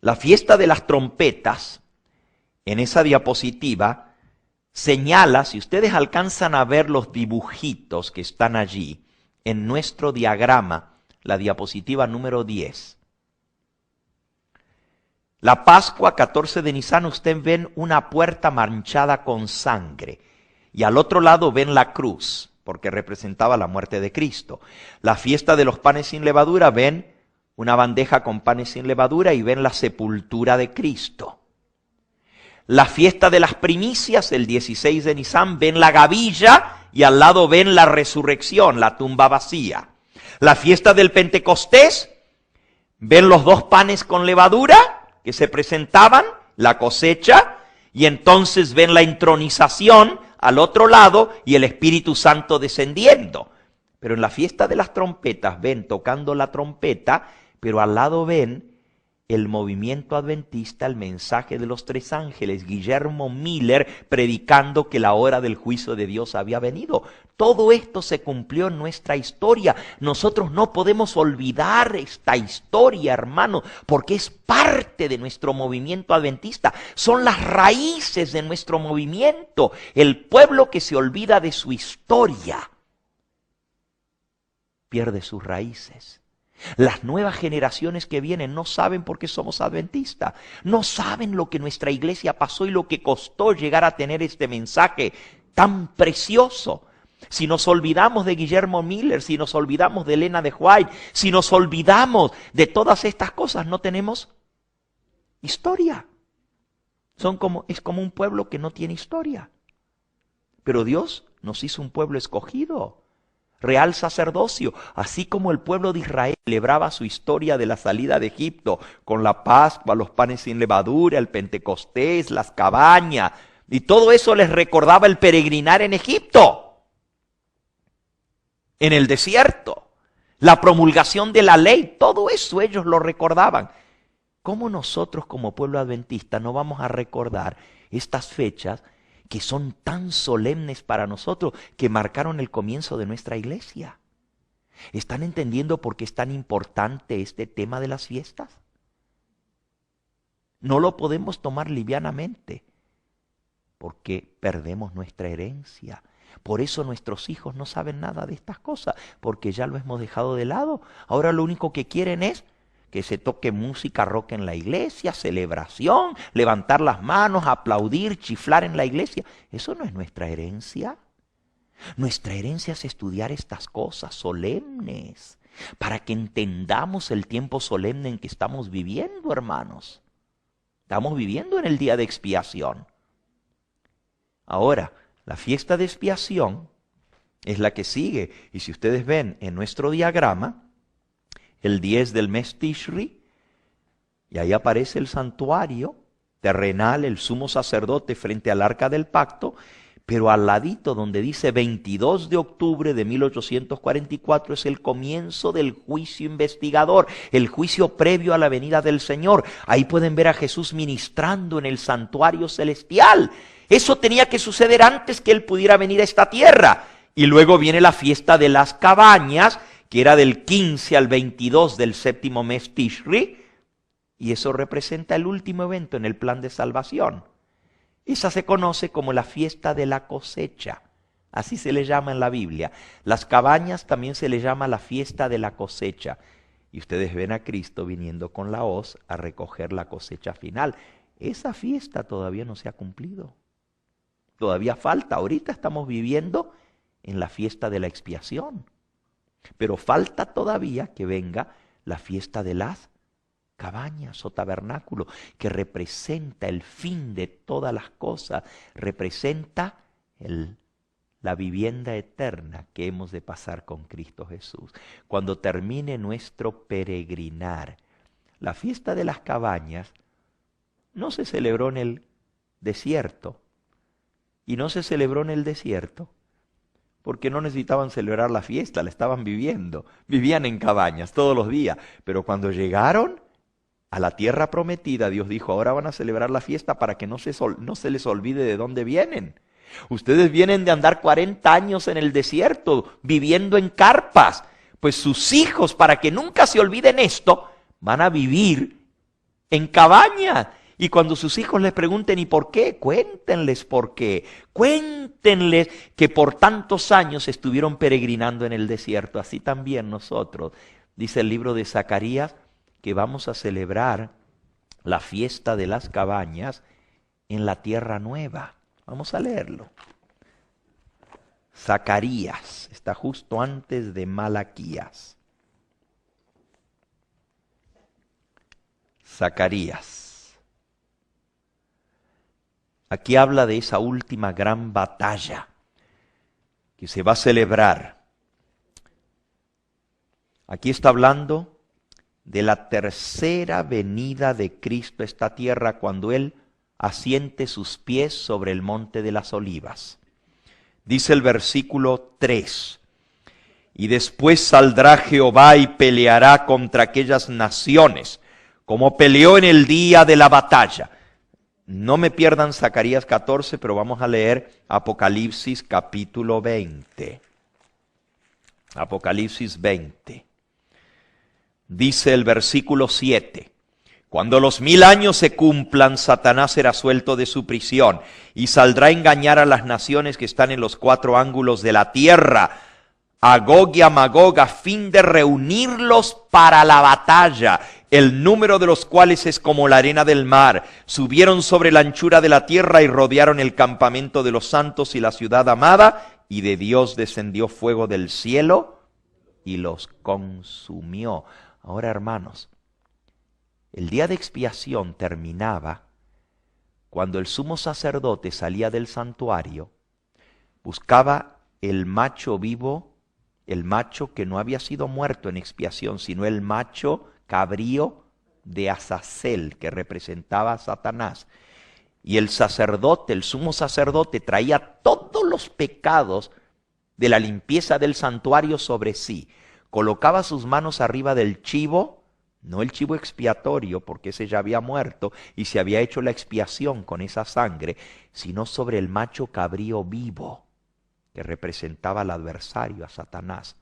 la fiesta de las trompetas, en esa diapositiva, señala, si ustedes alcanzan a ver los dibujitos que están allí, en nuestro diagrama, la diapositiva número 10. La Pascua, 14 de Nisan, ustedes ven una puerta manchada con sangre. Y al otro lado ven la cruz, porque representaba la muerte de Cristo. La fiesta de los panes sin levadura, ven una bandeja con panes sin levadura y ven la sepultura de Cristo. La fiesta de las primicias, el 16 de Nisan, ven la gavilla y al lado ven la resurrección, la tumba vacía. La fiesta del Pentecostés, ven los 2 panes con levadura que se presentaban, la cosecha, y entonces ven la entronización al otro lado y el Espíritu Santo descendiendo. Pero en la fiesta de las trompetas ven tocando la trompeta, pero al lado ven el movimiento adventista, el mensaje de los 3 ángeles, Guillermo Miller predicando que la hora del juicio de Dios había venido. Todo esto se cumplió en nuestra historia. Nosotros no podemos olvidar esta historia, hermano, porque es parte de nuestro movimiento adventista. Son las raíces de nuestro movimiento. El pueblo que se olvida de su historia pierde sus raíces. Las nuevas generaciones que vienen no saben por qué somos adventistas. No saben lo que nuestra iglesia pasó y lo que costó llegar a tener este mensaje tan precioso. Si nos olvidamos de Guillermo Miller, si nos olvidamos de Elena de White, si nos olvidamos de todas estas cosas, no tenemos historia. Es como un pueblo que no tiene historia. Pero Dios nos hizo un pueblo escogido. Real sacerdocio, así como el pueblo de Israel celebraba su historia de la salida de Egipto con la Pascua, los panes sin levadura, el Pentecostés, las cabañas, y todo eso les recordaba el peregrinar en Egipto, en el desierto, la promulgación de la ley, todo eso ellos lo recordaban. ¿Cómo nosotros como pueblo adventista no vamos a recordar estas fechas que son tan solemnes para nosotros, que marcaron el comienzo de nuestra iglesia. ¿Están entendiendo por qué es tan importante este tema de las fiestas? No lo podemos tomar livianamente, porque perdemos nuestra herencia. Por eso nuestros hijos no saben nada de estas cosas, porque ya lo hemos dejado de lado. Ahora lo único que quieren es que se toque música rock en la iglesia, celebración, levantar las manos, aplaudir, chiflar en la iglesia. Eso no es nuestra herencia. Nuestra herencia es estudiar estas cosas solemnes, para que entendamos el tiempo solemne en que estamos viviendo, hermanos. Estamos viviendo en el día de expiación. Ahora, la fiesta de expiación es la que sigue. Y si ustedes ven en nuestro diagrama, el 10 del mes Tishri, y ahí aparece el santuario terrenal, el sumo sacerdote frente al arca del pacto, pero al ladito donde dice 22 de octubre de 1844 es el comienzo del juicio investigador, el juicio previo a la venida del Señor. Ahí pueden ver a Jesús ministrando en el santuario celestial. Eso tenía que suceder antes que Él pudiera venir a esta tierra. Y luego viene la fiesta de las cabañas, que era del 15 al 22 del séptimo mes Tishri, y eso representa el último evento en el plan de salvación. Esa se conoce como la fiesta de la cosecha, así se le llama en la Biblia. Las cabañas también se le llama la fiesta de la cosecha. Y ustedes ven a Cristo viniendo con la hoz a recoger la cosecha final. Esa fiesta todavía no se ha cumplido. Todavía falta. Ahorita estamos viviendo en la fiesta de la expiación. Pero falta todavía que venga la fiesta de las cabañas o tabernáculo, que representa el fin de todas las cosas, representa la vivienda eterna que hemos de pasar con Cristo Jesús. Cuando termine nuestro peregrinar, la fiesta de las cabañas no se celebró en el desierto, y no se celebró en el desierto porque no necesitaban celebrar la fiesta, la estaban viviendo. Vivían en cabañas todos los días, pero cuando llegaron a la tierra prometida, Dios dijo, ahora van a celebrar la fiesta para que no se les olvide de dónde vienen. Ustedes vienen de andar 40 años en el desierto, viviendo en carpas. Pues sus hijos, para que nunca se olviden esto, van a vivir en cabañas. Y cuando sus hijos les pregunten ¿y por qué? Cuéntenles por qué. Cuéntenles que por tantos años estuvieron peregrinando en el desierto. Así también nosotros, dice el libro de Zacarías, que vamos a celebrar la fiesta de las cabañas en la tierra nueva. Vamos a leerlo. Zacarías, está justo antes de Malaquías. Zacarías. Aquí habla de esa última gran batalla que se va a celebrar. Aquí está hablando de la tercera venida de Cristo a esta tierra cuando Él asiente sus pies sobre el monte de las olivas. Dice el versículo 3, y después saldrá Jehová y peleará contra aquellas naciones, como peleó en el día de la batalla. No me pierdan Zacarías 14, pero vamos a leer Apocalipsis capítulo 20. Apocalipsis 20. Dice el versículo 7. Cuando los 1000 años se cumplan, Satanás será suelto de su prisión y saldrá a engañar a las naciones que están en los 4 ángulos de la tierra, a Gog y a Magog, a fin de reunirlos para la batalla, el número de los cuales es como la arena del mar. Subieron sobre la anchura de la tierra y rodearon el campamento de los santos y la ciudad amada, y de Dios descendió fuego del cielo y los consumió. Ahora, hermanos, el día de expiación terminaba cuando el sumo sacerdote salía del santuario, buscaba el macho vivo, el macho que no había sido muerto en expiación, sino el macho cabrío de Azazel, que representaba a Satanás. Y el sacerdote, el sumo sacerdote, traía todos los pecados de la limpieza del santuario sobre sí. Colocaba sus manos arriba del chivo, no el chivo expiatorio, porque ese ya había muerto y se había hecho la expiación con esa sangre, sino sobre el macho cabrío vivo, que representaba al adversario, a Satanás,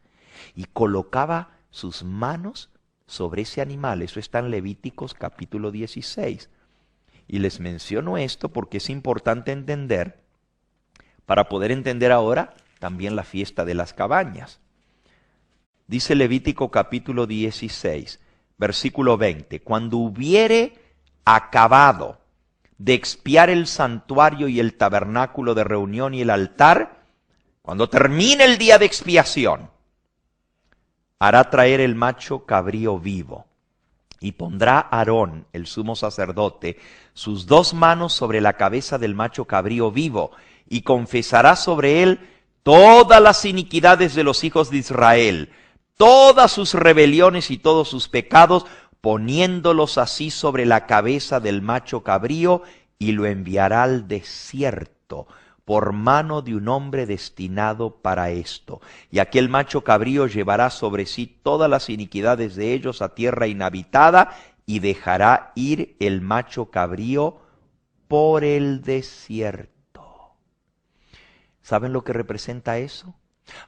y colocaba sus manos sobre ese animal. Eso está en Levíticos capítulo 16. Y les menciono esto porque es importante entender, para poder entender ahora también la fiesta de las cabañas. Dice Levítico capítulo 16, versículo 20, cuando hubiere acabado de expiar el santuario y el tabernáculo de reunión y el altar, cuando termine el día de expiación, hará traer el macho cabrío vivo, y pondrá Aarón, el sumo sacerdote, sus 2 manos sobre la cabeza del macho cabrío vivo, y confesará sobre él todas las iniquidades de los hijos de Israel, todas sus rebeliones y todos sus pecados, poniéndolos así sobre la cabeza del macho cabrío, y lo enviará al desierto por mano de un hombre destinado para esto. Y aquel macho cabrío llevará sobre sí todas las iniquidades de ellos a tierra inhabitada, y dejará ir el macho cabrío por el desierto. ¿Saben lo que representa eso?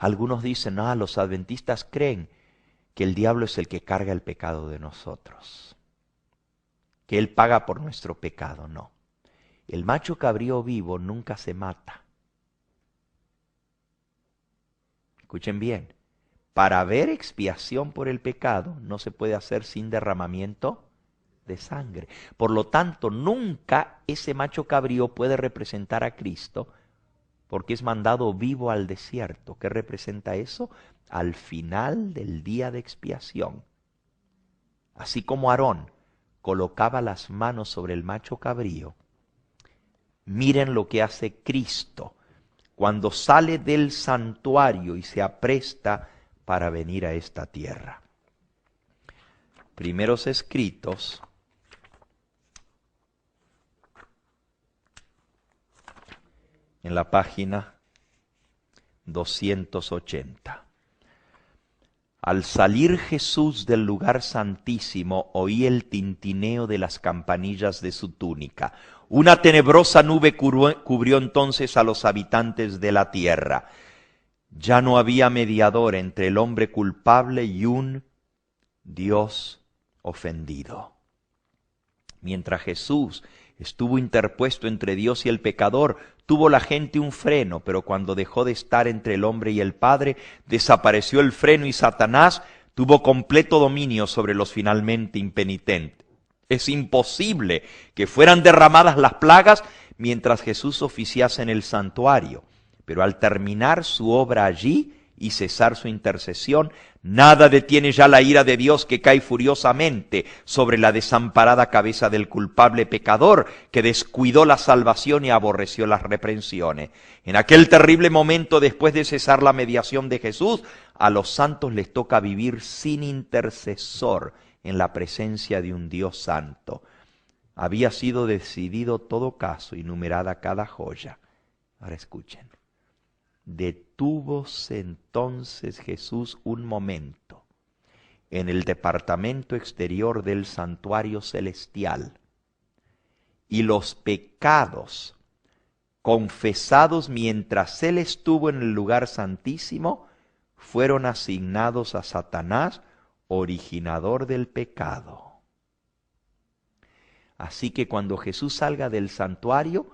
Algunos dicen, los adventistas creen que el diablo es el que carga el pecado de nosotros, que él paga por nuestro pecado. No. El macho cabrío vivo nunca se mata. Escuchen bien, para haber expiación por el pecado no se puede hacer sin derramamiento de sangre. Por lo tanto, nunca ese macho cabrío puede representar a Cristo, porque es mandado vivo al desierto. ¿Qué representa eso? Al final del día de expiación. Así como Aarón colocaba las manos sobre el macho cabrío, miren lo que hace Cristo cuando sale del santuario y se apresta para venir a esta tierra. Primeros escritos, en la página 280. Al salir Jesús del lugar santísimo, oí el tintineo de las campanillas de su túnica. Una tenebrosa nube cubrió entonces a los habitantes de la tierra. Ya no había mediador entre el hombre culpable y un Dios ofendido. Mientras Jesús estuvo interpuesto entre Dios y el pecador, tuvo la gente un freno, pero cuando dejó de estar entre el hombre y el Padre, desapareció el freno y Satanás tuvo completo dominio sobre los finalmente impenitentes. Es imposible que fueran derramadas las plagas mientras Jesús oficiase en el santuario, pero al terminar su obra allí y cesar su intercesión, nada detiene ya la ira de Dios, que cae furiosamente sobre la desamparada cabeza del culpable pecador que descuidó la salvación y aborreció las reprensiones. En aquel terrible momento, después de cesar la mediación de Jesús, a los santos les toca vivir sin intercesor en la presencia de un Dios santo. Había sido decidido todo caso y numerada cada joya. Ahora escuchen. Detúvose entonces Jesús un momento en el departamento exterior del santuario celestial, y los pecados confesados mientras él estuvo en el lugar santísimo fueron asignados a Satanás, originador del pecado. Así que cuando Jesús salga del santuario,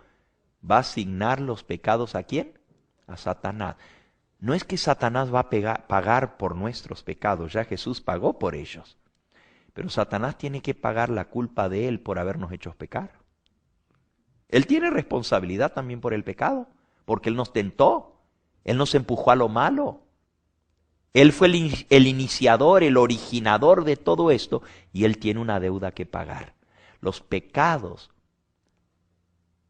va a asignar los pecados ¿a quién? A Satanás. No es que Satanás va a pagar por nuestros pecados, ya Jesús pagó por ellos. Pero Satanás tiene que pagar la culpa de él por habernos hecho pecar. Él tiene responsabilidad también por el pecado, porque él nos tentó, él nos empujó a lo malo. Él fue el iniciador, el originador de todo esto, y él tiene una deuda que pagar. Los pecados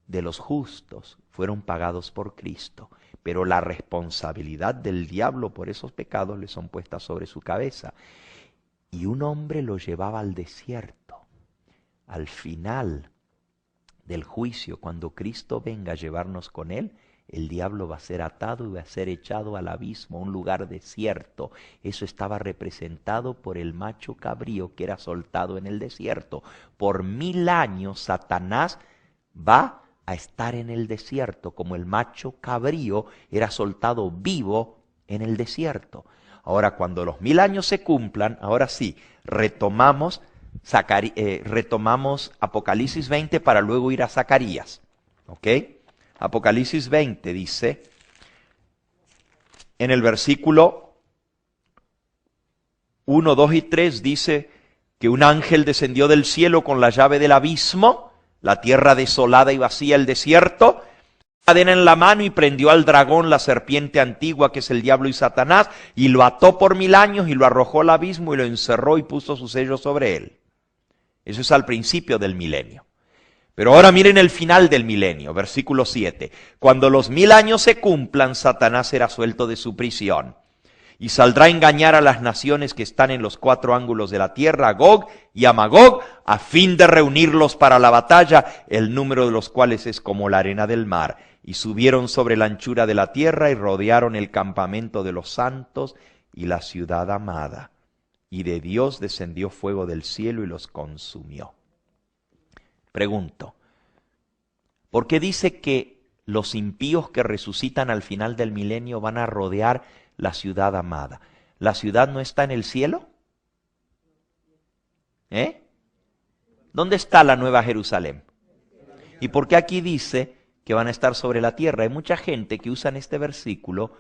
de los justos fueron pagados por Cristo, pero la responsabilidad del diablo por esos pecados le son puestas sobre su cabeza. Y un hombre lo llevaba al desierto. Al final del juicio, cuando Cristo venga a llevarnos con él, el diablo va a ser atado y va a ser echado al abismo, a un lugar desierto. Eso estaba representado por el macho cabrío que era soltado en el desierto. Por 1000 años Satanás va a estar en el desierto, como el macho cabrío era soltado vivo en el desierto. Ahora, cuando los 1000 años se cumplan, ahora sí, retomamos Apocalipsis 20 para luego ir a Zacarías. ¿Ok? Apocalipsis 20 dice, en el versículo 1, 2 y 3 dice que un ángel descendió del cielo con la llave del abismo, la tierra desolada y vacía, el desierto, cadena en la mano, y prendió al dragón, la serpiente antigua, que es el diablo y Satanás, y lo ató por 1000 años y lo arrojó al abismo y lo encerró y puso su sello sobre él. Eso es al principio del milenio. Pero ahora miren el final del milenio, versículo 7. Cuando los 1000 años se cumplan, Satanás será suelto de su prisión y saldrá a engañar a las naciones que están en los 4 ángulos de la tierra, a Gog y a Magog, a fin de reunirlos para la batalla, el número de los cuales es como la arena del mar. Y subieron sobre la anchura de la tierra y rodearon el campamento de los santos y la ciudad amada. Y de Dios descendió fuego del cielo y los consumió. Pregunto, ¿por qué dice que los impíos que resucitan al final del milenio van a rodear la ciudad amada? ¿La ciudad no está en el cielo? ¿Dónde está la Nueva Jerusalén? ¿Y por qué aquí dice que van a estar sobre la tierra? Hay mucha gente que usa este versículo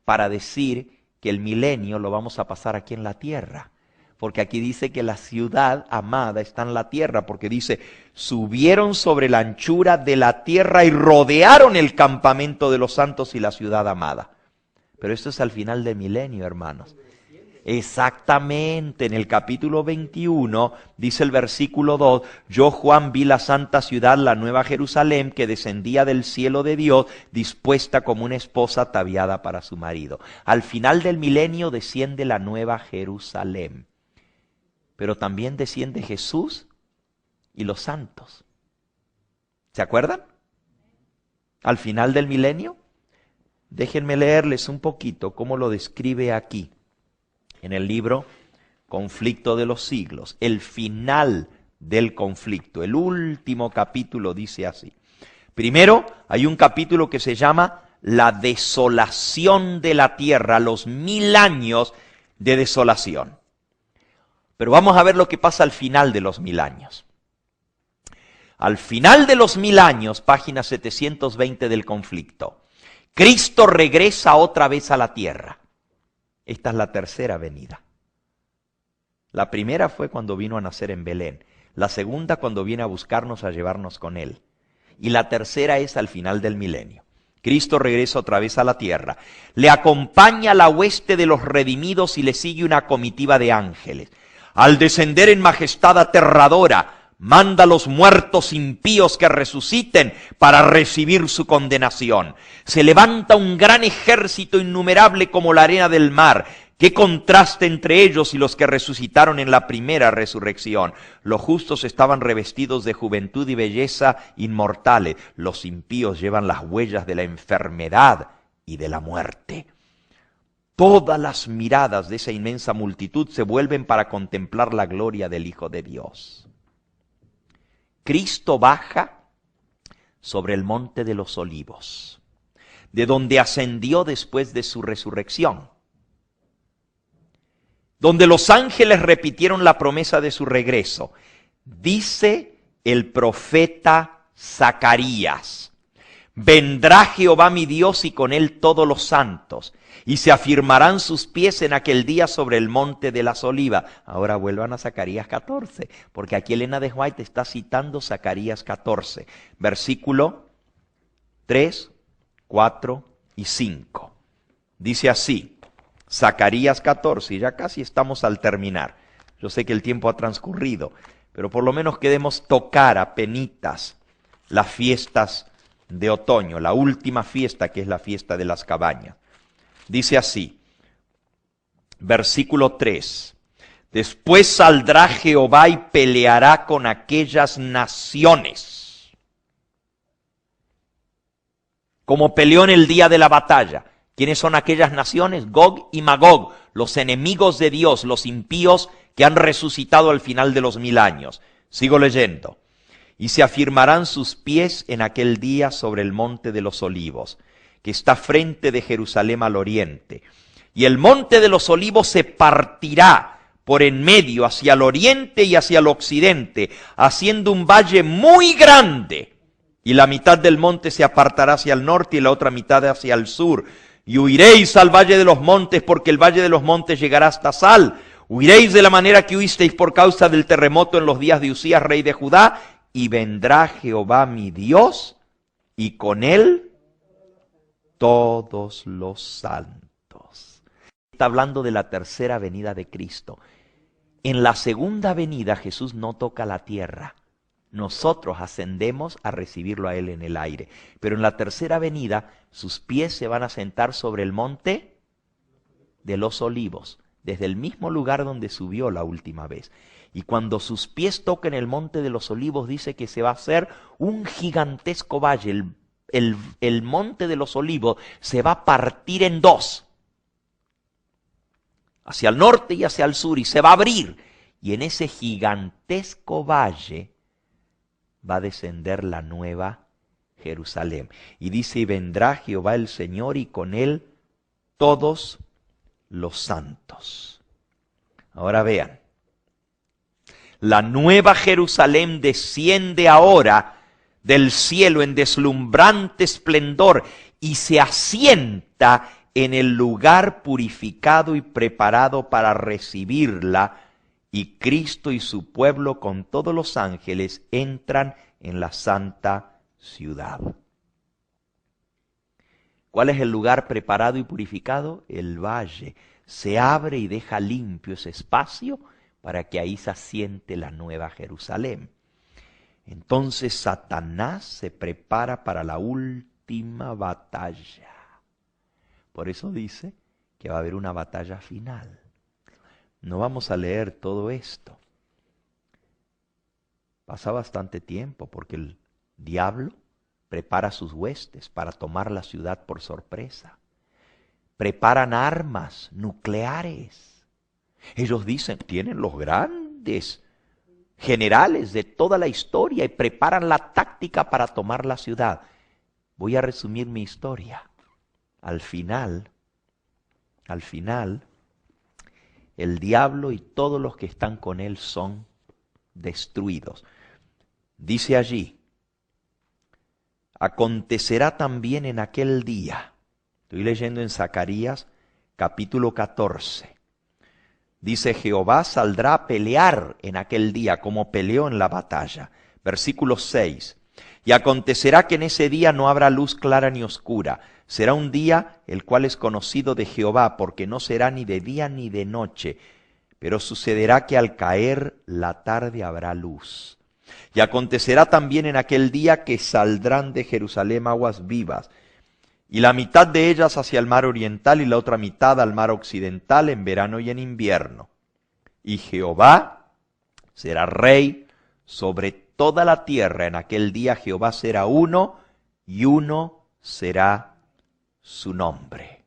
para decir que el milenio lo vamos a pasar aquí en la tierra. Porque aquí dice que la ciudad amada está en la tierra, porque dice, subieron sobre la anchura de la tierra y rodearon el campamento de los santos y la ciudad amada. Pero esto es al final del milenio, hermanos. Exactamente, en el capítulo 21, dice el versículo 2, yo Juan vi la santa ciudad, la nueva Jerusalén, que descendía del cielo de Dios, dispuesta como una esposa ataviada para su marido. Al final del milenio desciende la nueva Jerusalén. Pero también desciende Jesús y los santos. ¿Se acuerdan? Al final del milenio. Déjenme leerles un poquito cómo lo describe aquí, en el libro Conflicto de los Siglos. El final del conflicto, el último capítulo dice así. Primero, hay un capítulo que se llama La desolación de la tierra, los 1000 años de desolación. Pero vamos a ver lo que pasa al final de los 1000 años. Al final de los 1000 años, página 720 del conflicto, Cristo regresa otra vez a la tierra. Esta es la tercera venida. La primera fue cuando vino a nacer en Belén. La segunda cuando viene a buscarnos, a llevarnos con Él. Y la tercera es al final del milenio. Cristo regresa otra vez a la tierra. Le acompaña la hueste de los redimidos y le sigue una comitiva de ángeles. Al descender en majestad aterradora, manda a los muertos impíos que resuciten para recibir su condenación. Se levanta un gran ejército innumerable como la arena del mar. Qué contraste entre ellos y los que resucitaron en la primera resurrección. Los justos estaban revestidos de juventud y belleza inmortales. Los impíos llevan las huellas de la enfermedad y de la muerte. Todas las miradas de esa inmensa multitud se vuelven para contemplar la gloria del Hijo de Dios. Cristo baja sobre el monte de los Olivos, de donde ascendió después de su resurrección, donde los ángeles repitieron la promesa de su regreso. Dice el profeta Zacarías, vendrá Jehová mi Dios y con él todos los santos, y se afirmarán sus pies en aquel día sobre el monte de las Olivas. Ahora vuelvan a Zacarías 14, porque aquí Elena de White está citando Zacarías 14, versículo 3, 4 y 5. Dice así, Zacarías 14, y ya casi estamos al terminar. Yo sé que el tiempo ha transcurrido, pero por lo menos queremos tocar apenitas las fiestas de otoño, la última fiesta que es la fiesta de las cabañas. Dice así, versículo 3, después saldrá Jehová y peleará con aquellas naciones como peleó en el día de la batalla. ¿Quiénes son aquellas naciones? Gog y Magog, los enemigos de Dios, los impíos que han resucitado al final de los 1000 años. Sigo leyendo. Y se afirmarán sus pies en aquel día sobre el monte de los olivos, que está frente de Jerusalén al oriente. Y el monte de los olivos se partirá por en medio hacia el oriente y hacia el occidente, haciendo un valle muy grande. Y la mitad del monte se apartará hacia el norte y la otra mitad hacia el sur. Y huiréis al valle de los montes, porque el valle de los montes llegará hasta Sal. Huiréis de la manera que huisteis por causa del terremoto en los días de Usías, rey de Judá. Y vendrá Jehová mi Dios, y con él todos los santos. Está hablando de la tercera venida de Cristo. En la segunda venida Jesús no toca la tierra. Nosotros ascendemos a recibirlo a Él en el aire. Pero en la tercera venida, sus pies se van a sentar sobre el monte de los olivos, desde el mismo lugar donde subió la última vez. Y cuando sus pies toquen el monte de los olivos, dice que se va a hacer un gigantesco valle. El monte de los olivos se va a partir en dos, hacia el norte y hacia el sur, y se va a abrir. Y en ese gigantesco valle va a descender la nueva Jerusalén. Y dice, y vendrá Jehová el Señor y con él todos los santos. Ahora vean, la nueva Jerusalén desciende ahora del cielo en deslumbrante esplendor y se asienta en el lugar purificado y preparado para recibirla, y Cristo y su pueblo con todos los ángeles entran en la santa ciudad. ¿Cuál es el lugar preparado y purificado? El valle. Se abre y deja limpio ese espacio para que ahí se asiente la nueva Jerusalén. Entonces Satanás se prepara para la última batalla. Por eso dice que va a haber una batalla final. No vamos a leer todo esto. Pasa bastante tiempo porque el diablo prepara sus huestes para tomar la ciudad por sorpresa. Preparan armas nucleares. Ellos dicen, tienen los grandes generales de toda la historia y preparan la táctica para tomar la ciudad. Voy a resumir mi historia. Al final, el diablo y todos los que están con él son destruidos. Dice allí, acontecerá también en aquel día, estoy leyendo en Zacarías capítulo 14, dice, Jehová saldrá a pelear en aquel día como peleó en la batalla. Versículo 6, y acontecerá que en ese día no habrá luz clara ni oscura. Será un día el cual es conocido de Jehová, porque no será ni de día ni de noche. Pero sucederá que al caer la tarde habrá luz. Y acontecerá también en aquel día que saldrán de Jerusalén aguas vivas, y la mitad de ellas hacia el mar oriental y la otra mitad al mar occidental en verano y en invierno. Y Jehová será rey sobre toda la tierra. En aquel día Jehová será uno y uno será su nombre.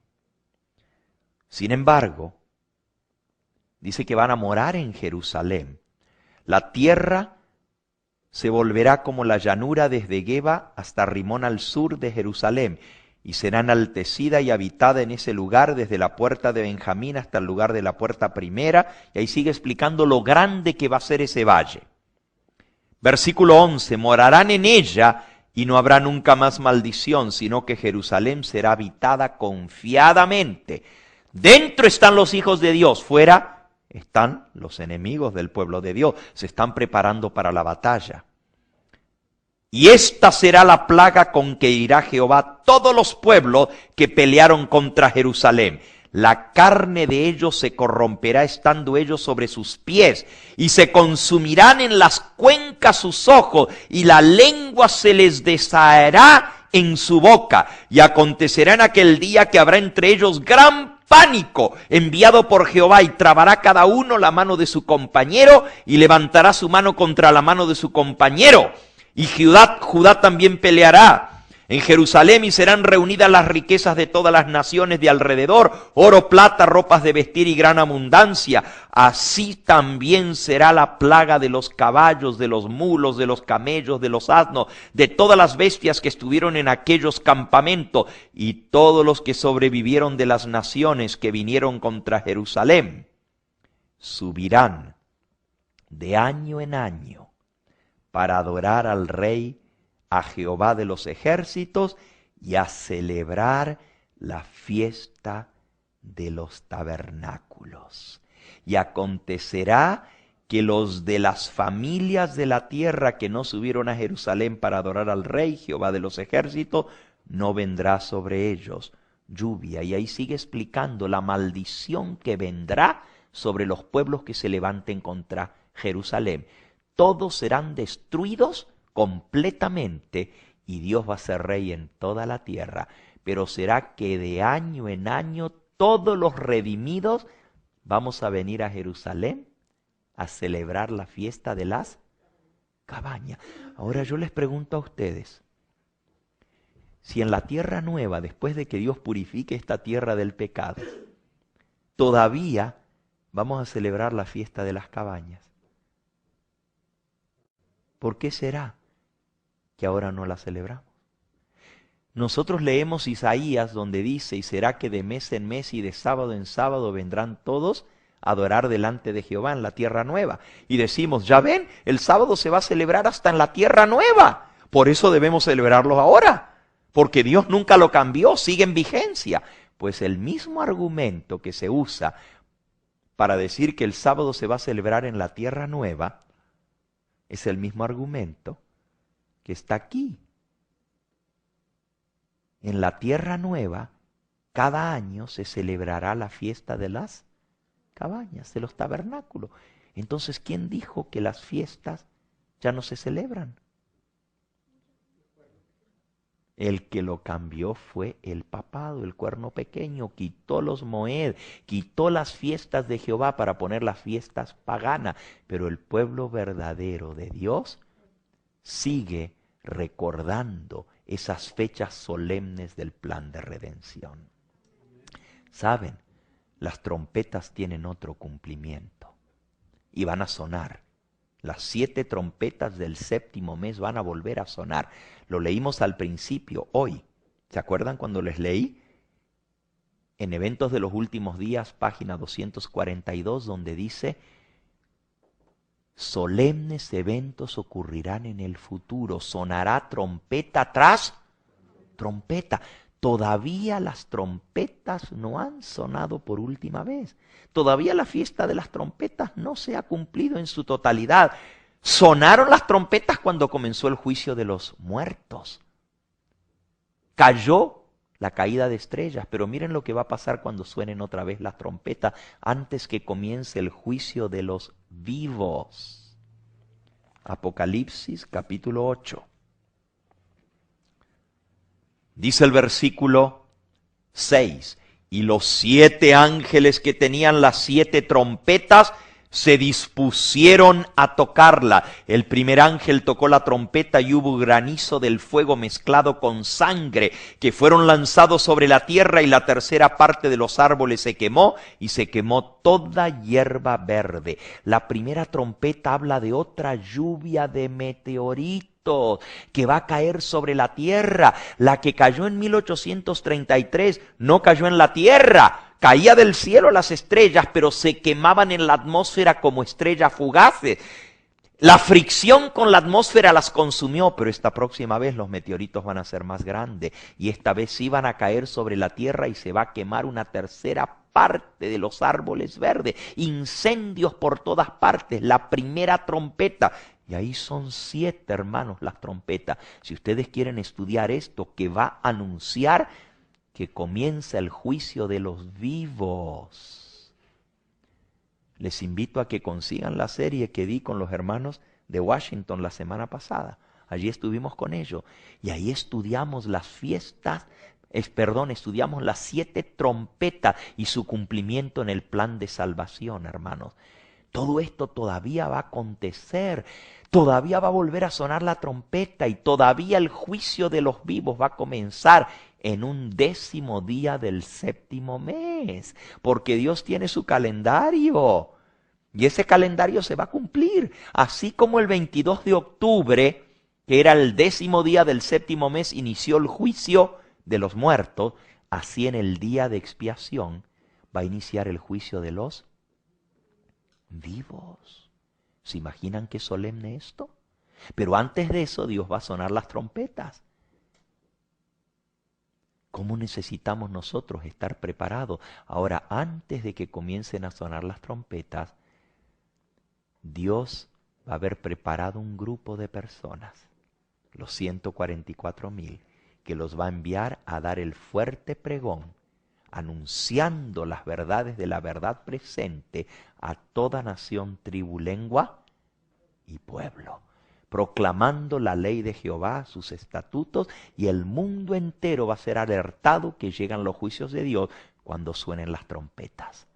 Sin embargo, dice que van a morar en Jerusalén. La tierra se volverá como la llanura desde Geba hasta Rimón al sur de Jerusalén, y será enaltecida y habitada en ese lugar desde la puerta de Benjamín hasta el lugar de la puerta primera, y ahí sigue explicando lo grande que va a ser ese valle. Versículo 11, morarán en ella y no habrá nunca más maldición, sino que Jerusalén será habitada confiadamente. Dentro están los hijos de Dios, fuera están los enemigos del pueblo de Dios. Se están preparando para la batalla. Y esta será la plaga con que irá Jehová a todos los pueblos que pelearon contra Jerusalén. La carne de ellos se corromperá estando ellos sobre sus pies, y se consumirán en las cuencas sus ojos, y la lengua se les deshacerá en su boca. Y acontecerá en aquel día que habrá entre ellos gran pánico enviado por Jehová, y trabará cada uno la mano de su compañero, y levantará su mano contra la mano de su compañero. Y Judá también peleará. En Jerusalén y serán reunidas las riquezas de todas las naciones de alrededor, oro, plata, ropas de vestir y gran abundancia. Así también será la plaga de los caballos, de los mulos, de los camellos, de los asnos, de todas las bestias que estuvieron en aquellos campamentos y todos los que sobrevivieron de las naciones que vinieron contra Jerusalén. Subirán de año en año para adorar al Rey, a Jehová de los ejércitos, y a celebrar la fiesta de los tabernáculos. Y acontecerá que los de las familias de la tierra que no subieron a Jerusalén para adorar al Rey, Jehová de los ejércitos, no vendrá sobre ellos lluvia. Y ahí sigue explicando la maldición que vendrá sobre los pueblos que se levanten contra Jerusalén. Todos serán destruidos completamente y Dios va a ser rey en toda la tierra. Pero será que de año en año todos los redimidos vamos a venir a Jerusalén a celebrar la fiesta de las cabañas. Ahora yo les pregunto a ustedes, si en la tierra nueva, después de que Dios purifique esta tierra del pecado, todavía vamos a celebrar la fiesta de las cabañas, ¿por qué será que ahora no la celebramos? Nosotros leemos Isaías donde dice, y será que de mes en mes y de sábado en sábado vendrán todos a adorar delante de Jehová en la tierra nueva. Y decimos, ya ven, el sábado se va a celebrar hasta en la tierra nueva. Por eso debemos celebrarlo ahora, porque Dios nunca lo cambió, sigue en vigencia. Pues el mismo argumento que se usa para decir que el sábado se va a celebrar en la tierra nueva, es el mismo argumento que está aquí. En la tierra nueva, cada año se celebrará la fiesta de las cabañas, de los tabernáculos. Entonces, ¿quién dijo que las fiestas ya no se celebran? El que lo cambió fue el papado, el cuerno pequeño, quitó los moed, quitó las fiestas de Jehová para poner las fiestas paganas, pero el pueblo verdadero de Dios sigue recordando esas fechas solemnes del plan de redención. ¿Saben? Las trompetas tienen otro cumplimiento y van a sonar. Las 7 trompetas del 7º mes van a volver a sonar. Lo leímos al principio, hoy. ¿Se acuerdan cuando les leí? En Eventos de los Últimos Días, página 242, donde dice, solemnes eventos ocurrirán en el futuro, sonará trompeta tras trompeta. Todavía las trompetas no han sonado por última vez. Todavía la fiesta de las trompetas no se ha cumplido en su totalidad. Sonaron las trompetas cuando comenzó el juicio de los muertos. Cayó la caída de estrellas, pero miren lo que va a pasar cuando suenen otra vez las trompetas antes que comience el juicio de los vivos. Apocalipsis capítulo 8. Dice el versículo 6, y los 7 ángeles que tenían las 7 trompetas se dispusieron a tocarla. El primer ángel tocó la trompeta y hubo granizo del fuego mezclado con sangre que fueron lanzados sobre la tierra, y la tercera parte de los árboles se quemó y se quemó toda hierba verde. La primera trompeta habla de otra lluvia de meteoritos que va a caer sobre la tierra. La que cayó en 1833 no cayó en la tierra, caía del cielo las estrellas, pero se quemaban en la atmósfera como estrellas fugaces. La fricción con la atmósfera las consumió, pero esta próxima vez los meteoritos van a ser más grandes, y esta vez sí van a caer sobre la tierra y se va a quemar una tercera parte de los árboles verdes. Incendios por todas partes. La primera trompeta. Y ahí son 7, hermanos, las trompetas. Si ustedes quieren estudiar esto, que va a anunciar que comienza el juicio de los vivos. Les invito a que consigan la serie que di con los hermanos de Washington la semana pasada. Allí estuvimos con ellos y ahí estudiamos las fiestas, estudiamos las 7 trompetas y su cumplimiento en el plan de salvación, hermanos. Todo esto todavía va a acontecer, todavía va a volver a sonar la trompeta y todavía el juicio de los vivos va a comenzar en un 10º día del 7º mes, porque Dios tiene su calendario y ese calendario se va a cumplir, así como el 22 de octubre, que era el 10º día del 7º mes, inició el juicio de los muertos, así en el día de expiación va a iniciar el juicio de los vivos. ¿Se imaginan qué solemne esto? Pero antes de eso Dios va a sonar las trompetas. ¿Cómo necesitamos nosotros estar preparados? Ahora, antes de que comiencen a sonar las trompetas, Dios va a haber preparado un grupo de personas, los 144,000, que los va a enviar a dar el fuerte pregón, anunciando las verdades de la verdad presente a toda nación, tribu, lengua y pueblo, proclamando la ley de Jehová, sus estatutos, y el mundo entero va a ser alertado que llegan los juicios de Dios cuando suenen las trompetas.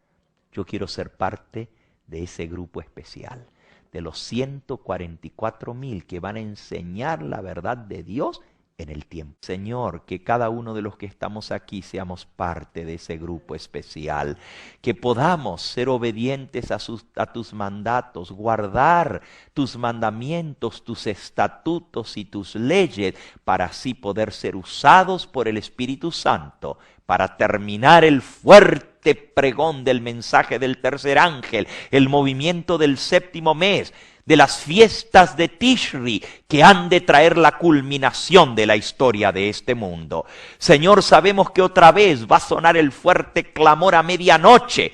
Yo quiero ser parte de ese grupo especial, de los 144,000 que van a enseñar la verdad de Dios en el tiempo. Señor, que cada uno de los que estamos aquí seamos parte de ese grupo especial, que podamos ser obedientes a tus mandatos, guardar tus mandamientos, tus estatutos y tus leyes, para así poder ser usados por el Espíritu Santo, para terminar el fuerte pregón del mensaje del tercer ángel, el movimiento del 7º mes, de las fiestas de Tishri, que han de traer la culminación de la historia de este mundo. Señor, sabemos que otra vez va a sonar el fuerte clamor a medianoche.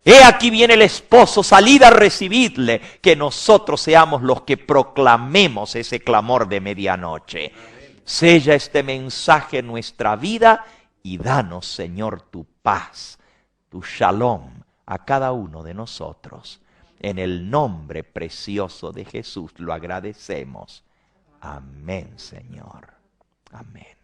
He aquí viene el esposo, salid a recibirle, que nosotros seamos los que proclamemos ese clamor de medianoche. Sella este mensaje en nuestra vida y danos, Señor, tu paz, tu shalom a cada uno de nosotros. En el nombre precioso de Jesús lo agradecemos. Amén, Señor. Amén.